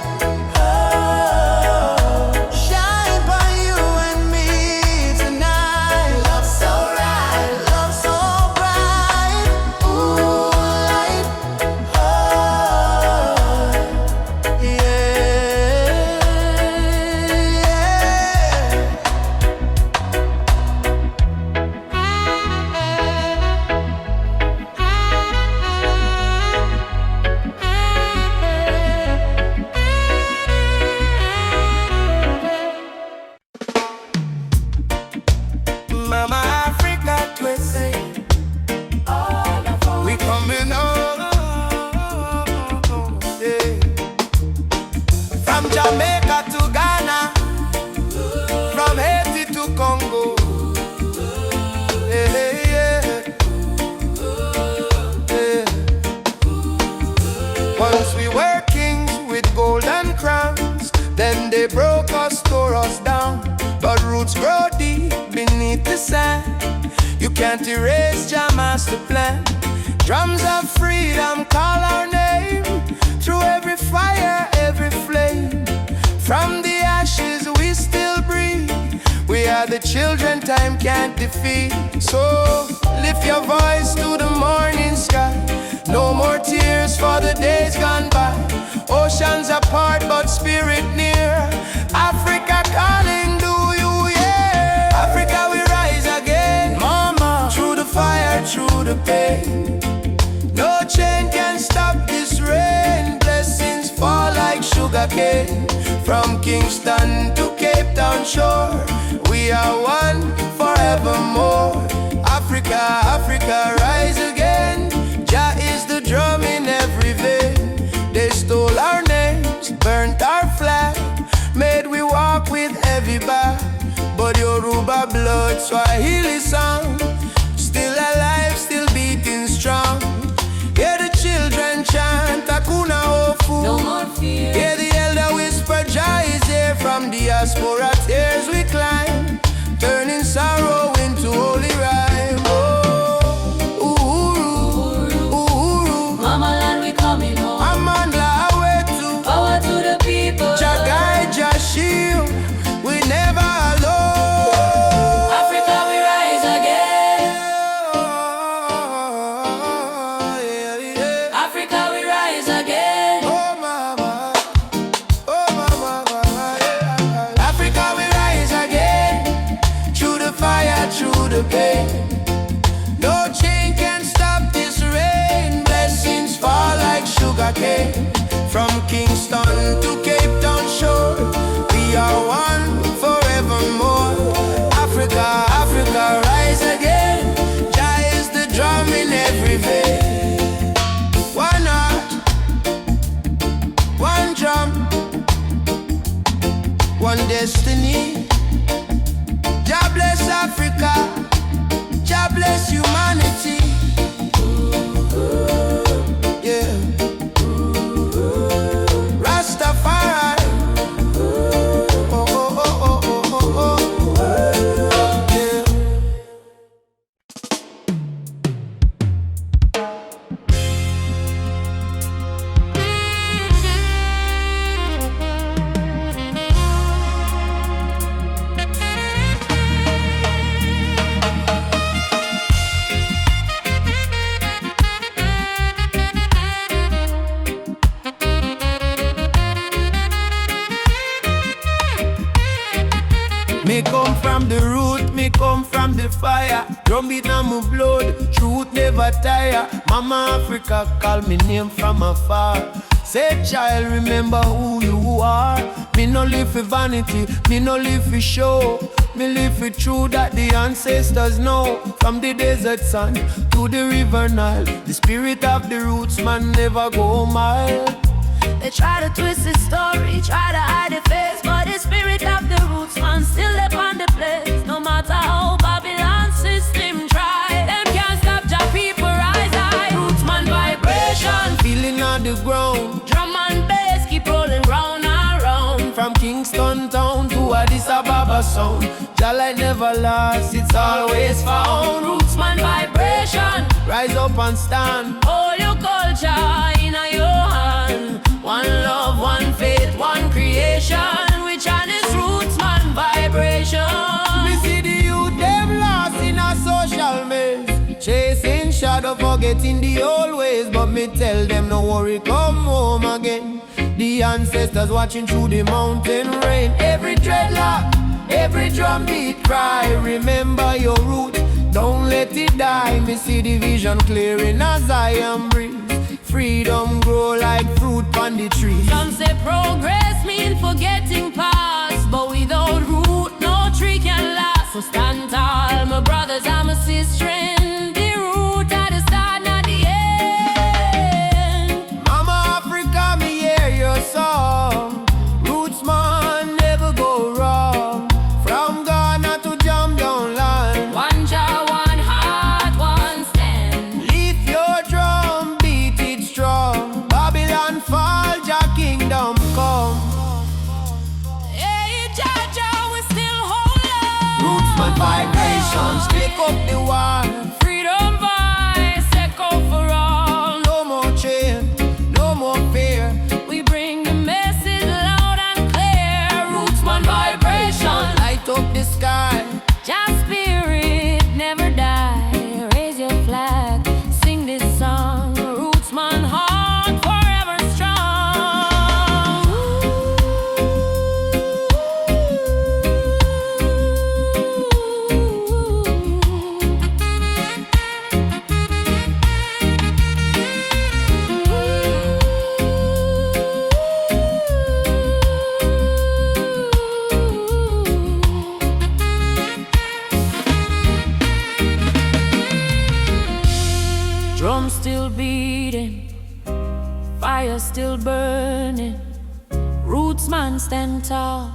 shine by you and me tonight. Love so right, Love so bright. Moonlight, Mama Africa twisting. We coming home, yeah. From Jamaica to Ghana, from Haiti to Congo, yeah, yeah, yeah. Once we were kings with golden crowns, then they broke us, tore us down. But roots grow deep beneath the sand. You can't erase Jah master plan. Drums of freedom call our name. Through every fire, every flame. From the ashes we still breathe. We are the children time can't defeat. So lift your voice to the morning sky. No more tears for the days gone by. Oceans apart but spirit near. Africa calling, do you hear? Africa we rise again, mama. Through the fire, through the pain. No chain can stop this rain. Blessings fall like sugar cane. From Kingston to Cape Town shore, we are one forevermore. Africa, Africa rise again. Jah is the drum in every vein. They stole our names, burnt our flag, made we walk with heavy back. But Yoruba blood, Swahili song, still alive, still beating strong. Hear the children chant Hakuna Hofu. no more fear. Hear the elder whisper Jah is here. From diaspora tears we climb, turning sorrow into holy rhyme. Oh, Uhuru, Uhuru, Mama land we coming home. Amandla Awetu, Power to the people. Jah guide, Jah shield, we never alone. Africa we rise again. Yeah, yeah. Africa we rise again. Oh mama, yeah. Africa we rise again. Through the fire, through the pain. No chain can stop this rain. Blessings fall like sugar cane. From Kingston to Cape Town shore, we are one forevermore. Africa, Africa rise again. Jah is the drum in every vein. One heart, one drum, one destiny. Jah bless Africa, Jah bless humanity. Yeah. Rastafari. Oh, oh, oh, oh, oh, oh, oh. Yeah. Me come from the root, me come from the fire. Drum beat on my blood, truth never tire. Mama Africa call me name from afar. Say child, remember who you are. Me no live for vanity, me no live for show. Me live for truth that the ancestors know. From the desert sun to the river Nile, the spirit of the roots man never go mild. They try to twist the story, try to hide the face, but the spirit of the roots man still live on the place. No matter how Babylon system try, them can't stop Jah people rise high. Roots man vibration, Feeling on the ground, drum and bass keep rolling round and round. from Kingston town to Addis Ababa sound. The light never lost, it's always found. Rootsman vibration. Rise up and stand. All your culture in your hand. One love, one faith, one creation. Which one is Rootsman vibration? We see the youth, them lost in a social maze, chasing shadow, forgetting the old ways. But me tell them, no worry, come home again. The ancestors watching through the mountain rain. Every dreadlock, every drum beat cry, remember your root, don't let it die. Me see the vision clearing as I am breathe. Freedom grow like fruit on the tree. Some say progress mean forgetting past, but without root, no tree can last. So stand tall, my brothers and my sisters. The root at the start, not the end. Mama Africa, me hear your song. Roots man never go wrong. From Ghana to Jam down land. One jaw, one heart, one stand. Lift your drum, beat it strong. Babylon fall, Jah kingdom come. Hey, Jaja, we still hold on. Rootsman vibrations, pick up the war. Freedom voice, echo for all. No more chain, no more fear. We bring the message loud and clear. Rootsman vibration. Light up the sky. Just spirit never die. Raise your flag, sing this song. Rootsman heart forever strong. Drum still beating, fire still burning. Rootsman stand tall,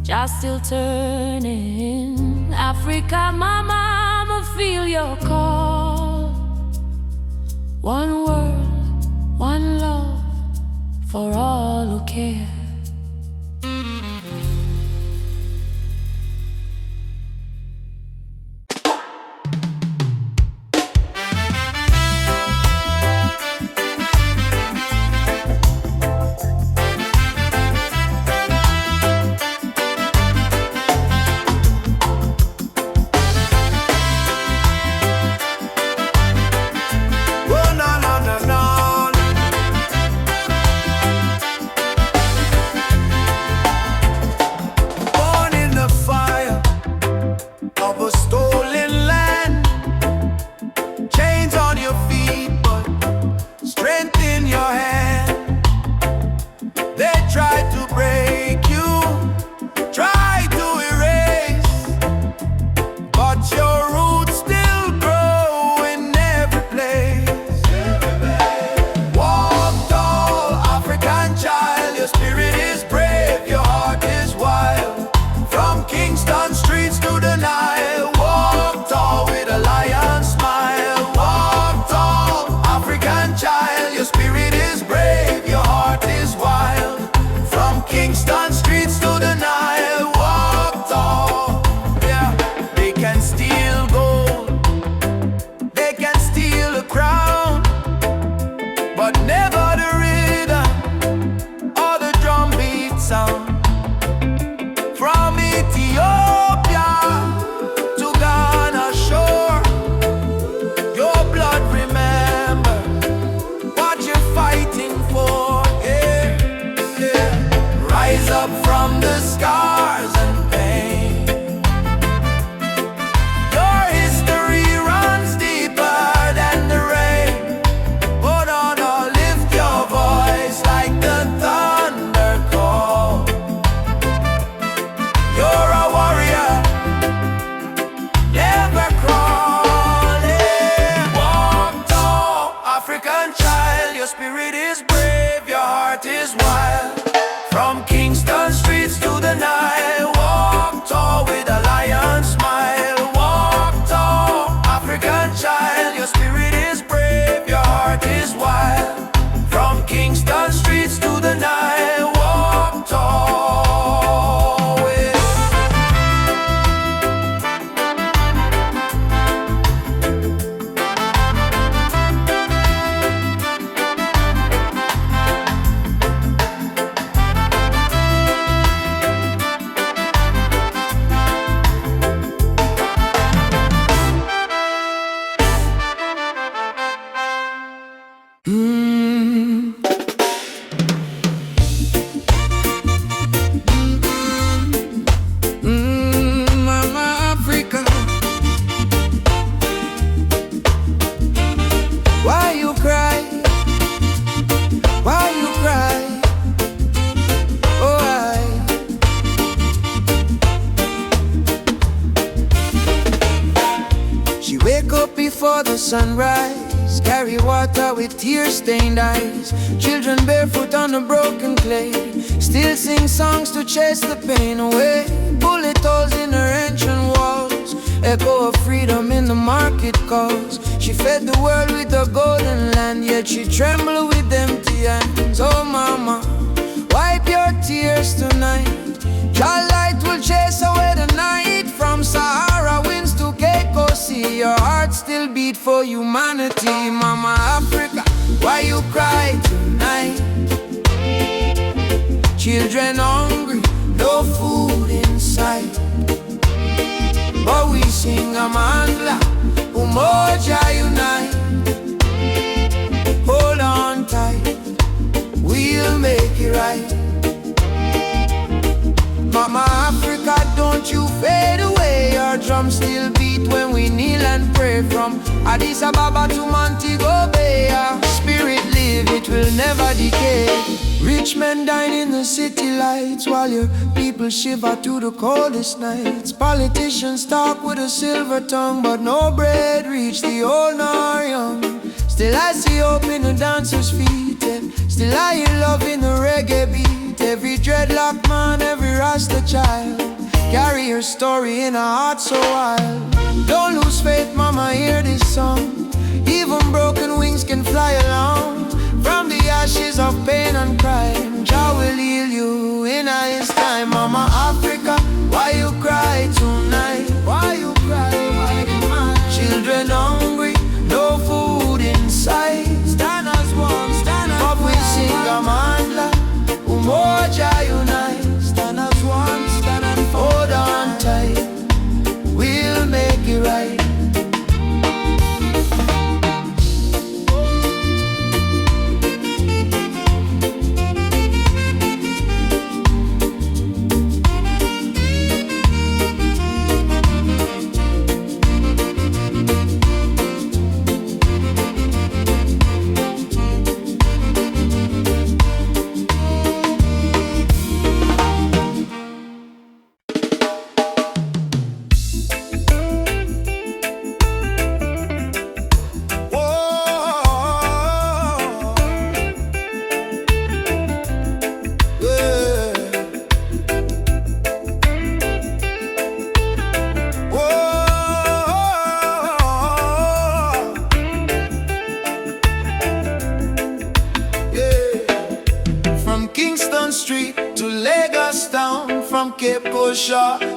just still turning. Africa, mama, I'ma feel your call. One world, one love, for all who care. Oh, no, no, no, no. Born in the fire of a stolen land. Chains on your feet, but strength in your hand. They tried to break you, tried to erase, but your roots still grow in every place. Walk tall, African child, your spirit is brave, your heart is wild. From Kingston streets to the Nile, walk tall with a lion smile. Walk tall, African child, your spirit is brave, your heart is wild. From Kingston streets to the Nile, walk tall. Yeah, they can steal gold, they can steal a crown, but never the rhythm or the drum beat sound. From Ethiopia to Ghana shore, your blood remember what you're fighting for. Yeah, yeah. Rise up from the scars and pain. Your history runs deeper than the rain. Hold on, or lift your voice like the thunder call. You're a warrior, never crawling. Walk tall, African child, your spirit is brave, your heart is wild. From Kingston streets to the Nile, walk tall with a lion smile. Walk tall, African child, your spirit is brave, your heart is wild. From Kingston streets to the Nile, walk tall with sunrise, carry water with tear-stained eyes. Children barefoot on the broken clay, still sing songs to chase the pain away. Bullet holes in her ancient walls, echo of freedom in the market calls. She fed the world with the golden land, yet she trembled with empty hands. Oh mama, wipe your tears tonight. Your light will chase away the night. From Sahara winds to Koffee, your heart still beat for humanity. Mama Africa, why you cry tonight? Children hungry, no food in sight, but we sing Amandla, Umoja unite. Hold on tight, we'll make it right. Mama Africa, don't you fade away. Our drums still beat when we kneel and pray. From Addis Ababa to Montego Bay, our spirit live, it will never decay. Rich men dine in the city lights, while your people shiver through the coldest nights. Politicians talk with a silver tongue, but no bread reach the old nor young. Still I see hope in the dancers' feet, and still I hear love in the reggae beat. Every dreadlock man, every Rasta child, carry her story in a heart so wild. Don't lose faith, mama, hear this song. Even broken wings can fly along. From the ashes of pain and crime, Jah will heal you in His time. Mama Africa, why you cry tonight? Why you cry? Children hungry, no food in sight. Stand as one, stand as one. But we sing Amandla, Umoja unite. Stand as one, stand and hold on tight. We'll make it right.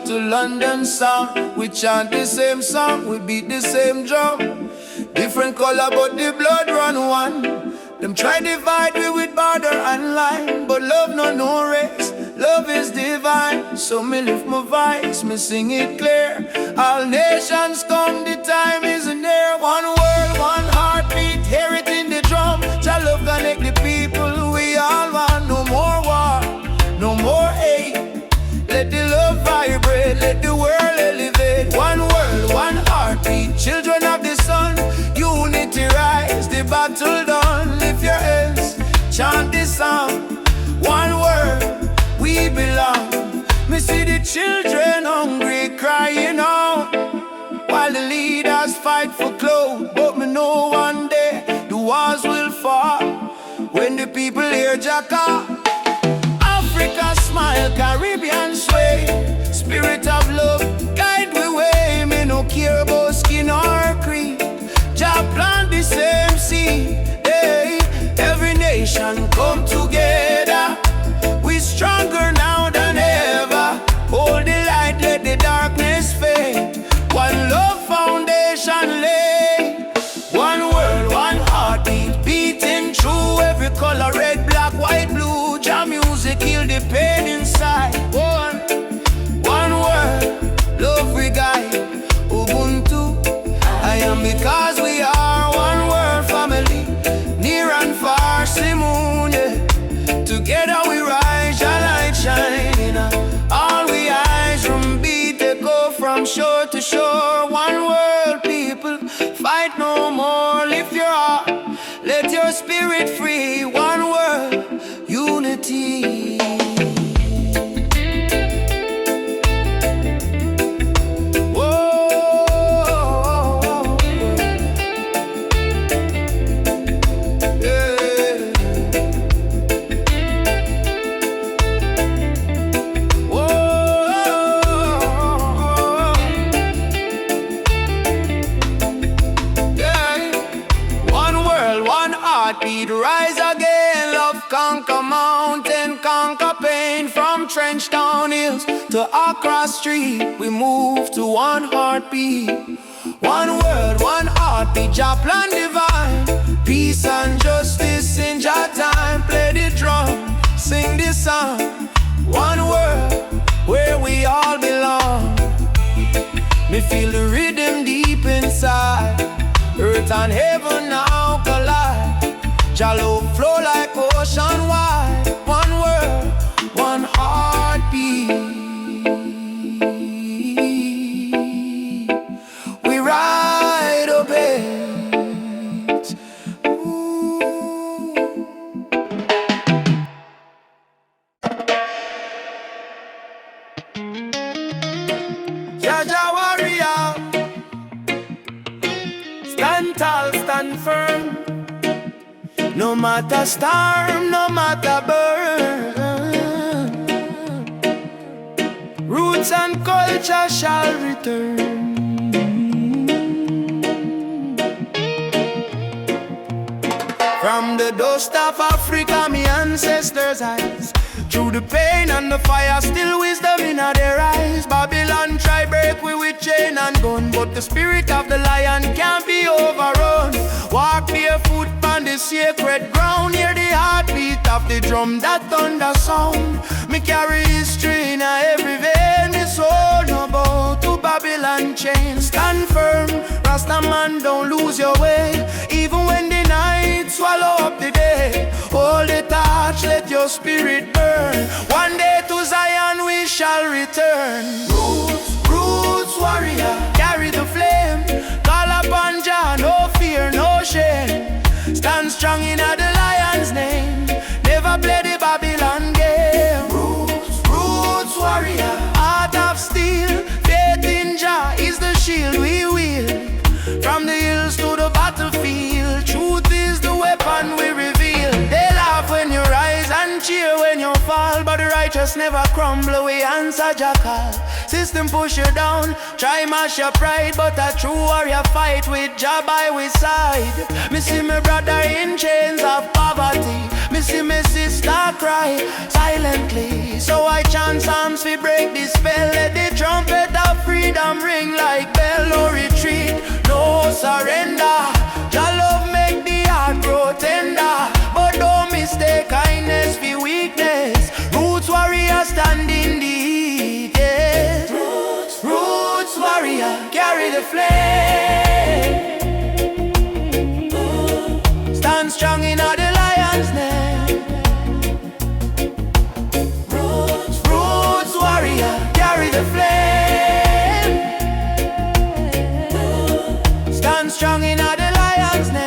To London sound, we chant the same song, we beat the same drum. Different color but the blood run one. Them try divide we with border and line, but love no race, love is divine. So me lift my voice, me sing it clear. All nations come, the time is near. One world, one heartbeat, hear it in the drum. Jah love connect the people, we all want. No more war, no more hate. Let the love vibrate, let the world elevate. One world, one heartbeat, children of the sun. Unity rise, the battle done. Lift your hands, chant this song. One world, we belong. Me see the children hungry, crying out, while the leaders fight for clothes. But me know one day the walls will fall when the people hear Jacka. Africa smile, Caribbean sway. Spirit of love, guide we way. Me no care about skin or creed. Jah plant the same seed. Hey, every nation come together. We stronger now than ever. Hold the light, let the darkness fade. One love foundation lay. One world, one heartbeat, beating through every color, red, black, white, blue. Jah music heal the pain inside. One word, love we guide. Ubuntu, I am because we are one world family. Near and far, Simone, yeah. Together we rise, our light shine. All we eyes from beat, they go from shore to shore. One world, people, fight no more. Lift your heart, let your spirit free. One world, unity. pain from Trenchtown Hills to Accra Street. We move to one heartbeat, one word, one heartbeat. Jah plan divine, peace and justice in Jah time. Play the drum, sing this song. One word, where we all belong. Me feel the rhythm deep inside. Earth and heaven now collide. Jah love flow like ocean wide. One word, one heartbeat. We ride a bit. Jah warrior, stand tall, stand firm. No matter storm, no matter burn, roots and culture shall return. From the dust of Africa, me ancestors' eyes. Through the pain and the fire, still wisdom in their eyes. Babylon try break we with chain and gun, but the spirit of the lion can't be overrun. Walk barefoot on the sacred ground, hear the heartbeat of the drum, that thunder sound. Me carry history in every vein, me soul no bow to Babylon chain. Stand firm, Rasta man, don't lose your way. Even when the night swallow up the day, hold the torch, let your spirit burn. One day to Zion we shall return. Roots, roots warrior, carry the flame. Call upon Jah, no fear, no shame. Stand strong in the lion's name. Never play the Babylon game. Roots, roots warrior, heart of steel. Faith in Jah is the shield we wield. From the hills to the battlefield, truth is the weapon we reveal. They laugh when you rise and cheer when you fall, but the righteous never crumble, we answer Jah call. System push you down, try mash your pride, but a true warrior fight with Jah by his side. Me see my brother in chains of poverty, me see my sister cry silently. So I chant psalms we break the spell, let the trumpet of freedom ring like bell. No retreat, no surrender. Jah love make the heart grow tender, but don't mistake kindness for weakness. Roots warrior stand in the heat, yes. Roots, roots warrior carry the flame. Stand strong in the lion's name. Roots, roots warrior carry the flame. Stand strong in the lion's name.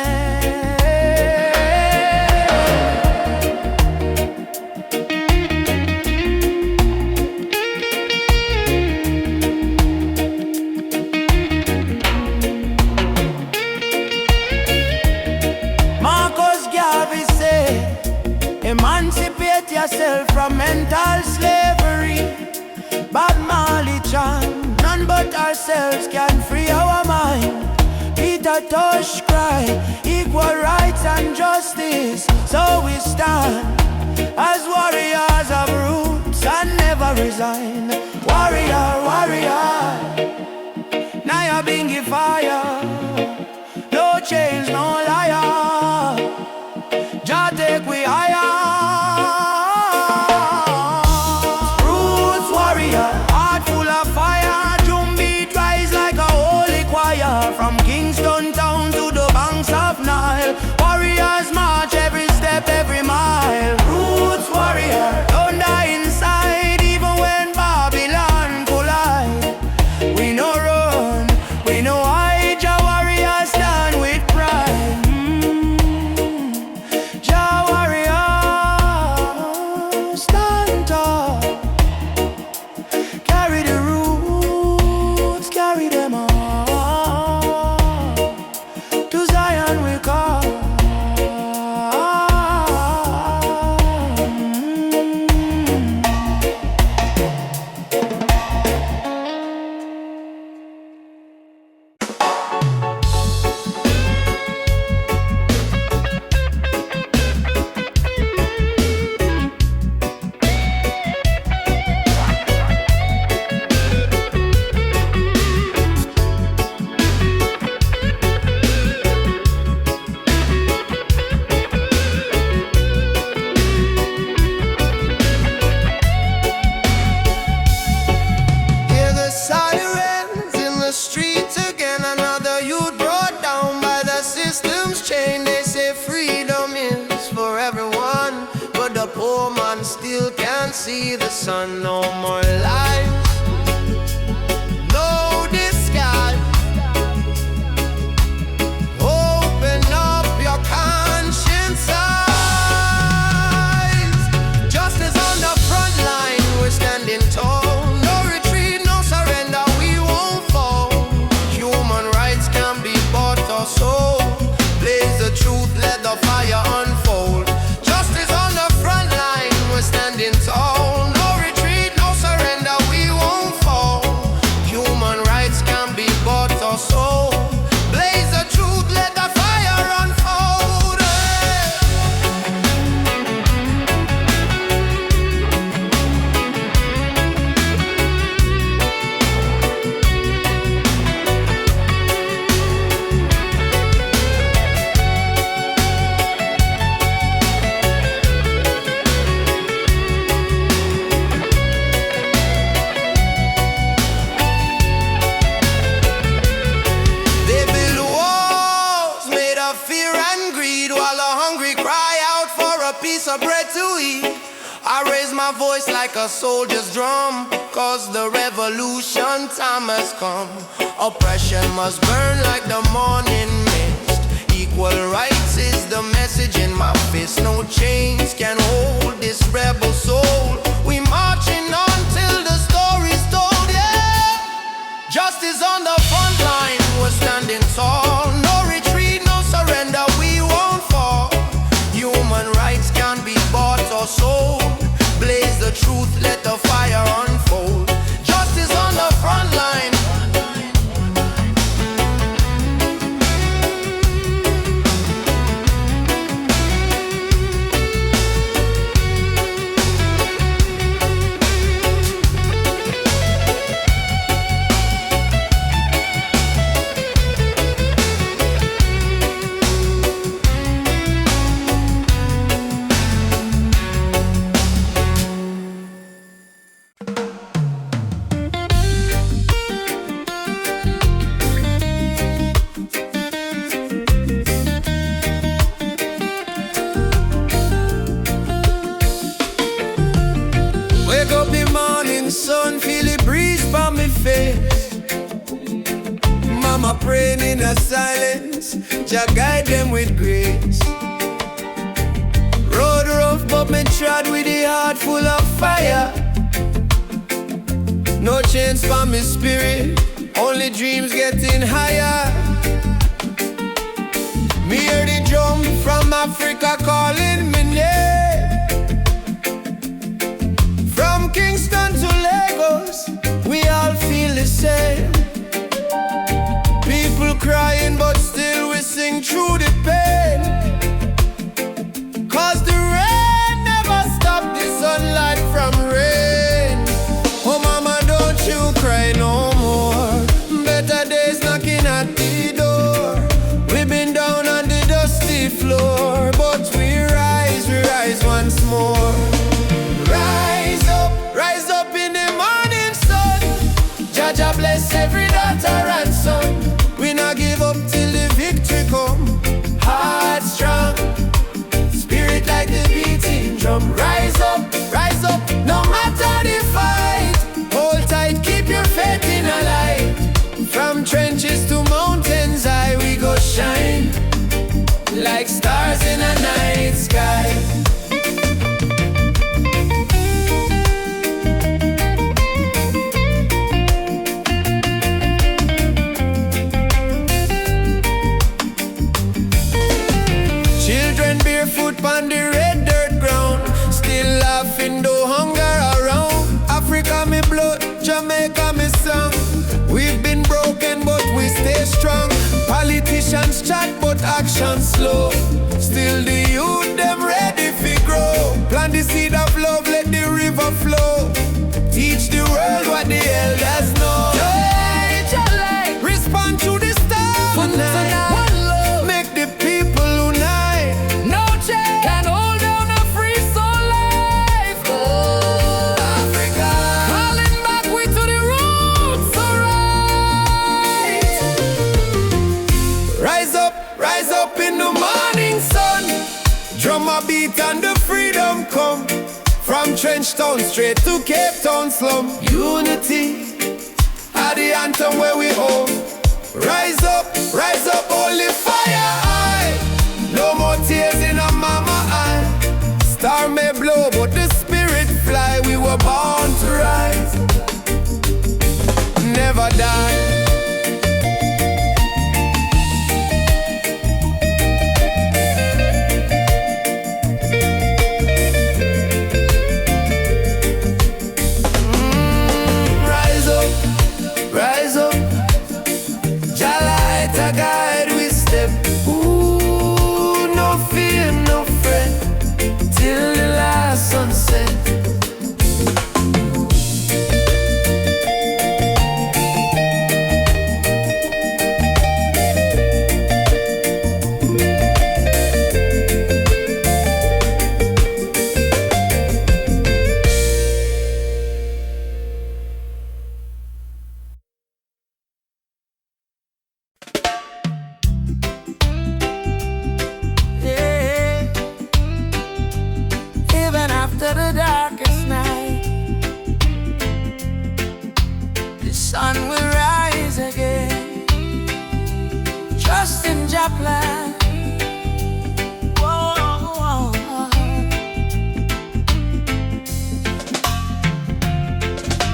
Emancipate yourself from mental slavery. Bob Marley chant, none but ourselves can free our mind. Peter Tosh cry, equal rights and justice. So we stand as warriors of roots and never resign. Warrior, warrior, now you're being fire. No change, no liar. Jah take we higher. Roots warrior, heart full of fire. Drum beat rise like a holy choir. From Kingston town to the banks of Nile, warriors march every step, every mile. Roots warrior, don't die inside, even when Babylon collide. We no run, we no hide. Jah warrior stand with pride. still can't see the sun. No more lies, no disguise. Open up your conscience eyes. Justice on the front line, we're standing tall. No retreat, no surrender, we won't fall. Human rights can be bought or sold. Blaze the truth, let the fire unfold. Justice on the front line, we're standing tall. No retreat, no surrender, we won't fall. Human rights can be bought or sold. Blaze the truth, let the fire unfold. They build walls made of fear and greed, while the hungry cry out for a piece of bread to eat. I raise my voice like a soldier's drum, cause the revolution time has come. Oppression must burn like the morning mist. Equal rights is the message in my fist. No chains can hold this rebel soul. We marching on till the story's told, yeah. Justice on the front line, we're standing tall. No retreat, no surrender, we won't fall. Human rights can be bought or sold. Blaze the truth, let the fire unfold. Justice on the front line. Wake up the morning sun, feel the breeze by my face. Mama praying in a silence, Jah guide them with grace. Road rough but me trod with the heart full of fire. No chains for me spirit, only dreams getting higher. Me hear the drum from Africa calling me name. From Kingston to Lagos, we all feel the same. People crying, but still we sing through the pain. Cause the rain never stopped the sunlight from rain. Oh mama, don't you cry no more. Better days knocking at the door. We've been down on the dusty floor, but we rise once more. Rise up in the morning sun. Jah Jah bless every daughter and son. We not give up till the victory come. Heart strong, spirit like the beating drum. Rise up, no matter the fight. Hold tight, keep your faith in a light. From trenches to mountains high, we go shine like stars in a night sky. Children barefoot on the red dirt ground, still laughing though hunger around. Africa me blood, Jamaica me song. We've been broken but we stay strong. Politicians chat but action slow. Still the youth them ready fi grow. Plant the seed of love, let the river flow. Teach the world what the elders know. Respond to the star tonight. Make the people unite. No chain can hold down a free soul life. Oh, Africa. Calling back we to the roots, alright. Rise up in the morning sun. Drum a beat and the freedom come. French town straight to Cape Town slum. Unity are the anthem where we own. Rise up, holy fire high. No more tears in a mama eye. Star may blow, but the spirit fly. We were born to rise, never die. Rise up, Jah light a guide we step. Ooh, no fear, no fret, till the last sunset.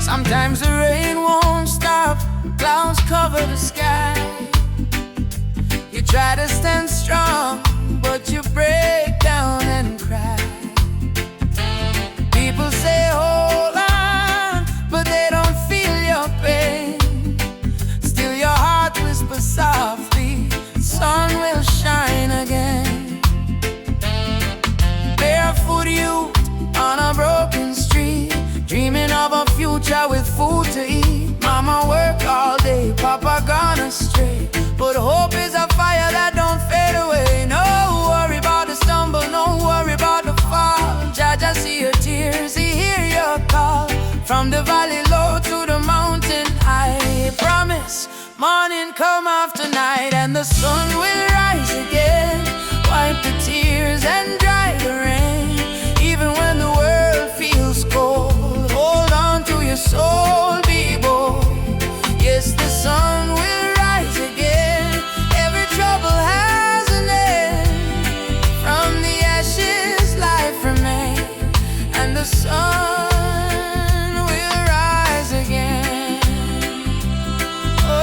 Sometimes the rain won't stop, clouds cover the sky. You try to stand strong, but you break down and cry. People say hold on, but they don't feel your pain. Still your heart whispers softly, sun will shine again. Barefoot youth on a broken street, dreaming of a future with food to eat. Mama work all day, Papa gone astray, but hope is a fire that don't fade away. No worry about the stumble, no worry about the fall. Jah see your tears, He hear your call. From the valley low to the mountain high, promise morning come after night, and the sun will rise again. Wipe the tears and dry the rain. Even when the world feels cold, hold on to your soul, be bold. Yes, the sun will rise again. Every trouble has an end. From the ashes life remains, and the sun will rise again. Oh,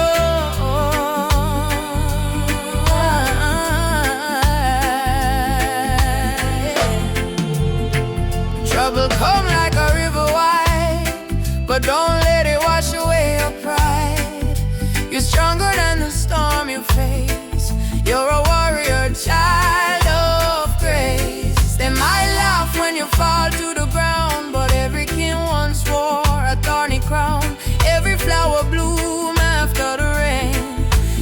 trouble come like a river wide, but don't let it wash away your pride. You're stronger than the storm you face. You're a warrior, child of grace. They might laugh when you fall to the ground, but every king once wore a thorny crown. Every flower bloom after the rain.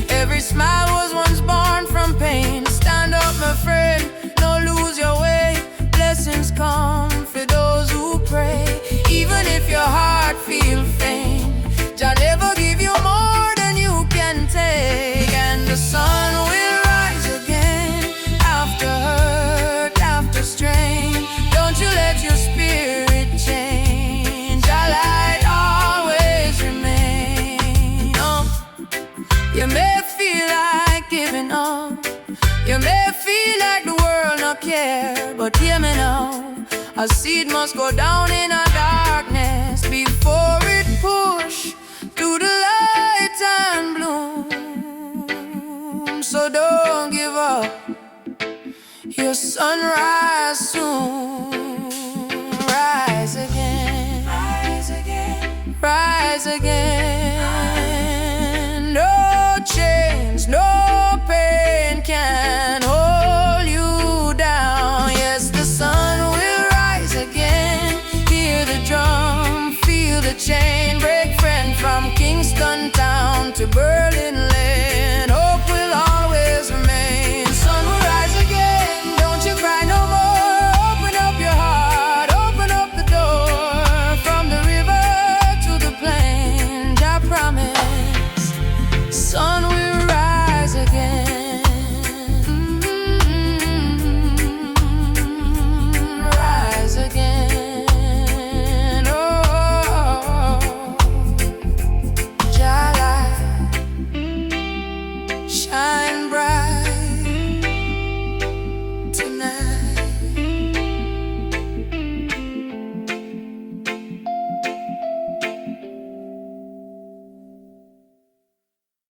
Every smile was once born from pain. Stand up, my friend, don't lose your way. Blessings come for those who pray. Even if your heart feels faint, Jah never give you more than you can take. And the sun will rise again, after hurt, after strain. Don't you let your spirit change. Jah light always remain. You may feel like giving up, you may feel like the world not care, but hear me now. A seed must go down in a darkness before it push to the light and bloom. So don't give up. Your sunrise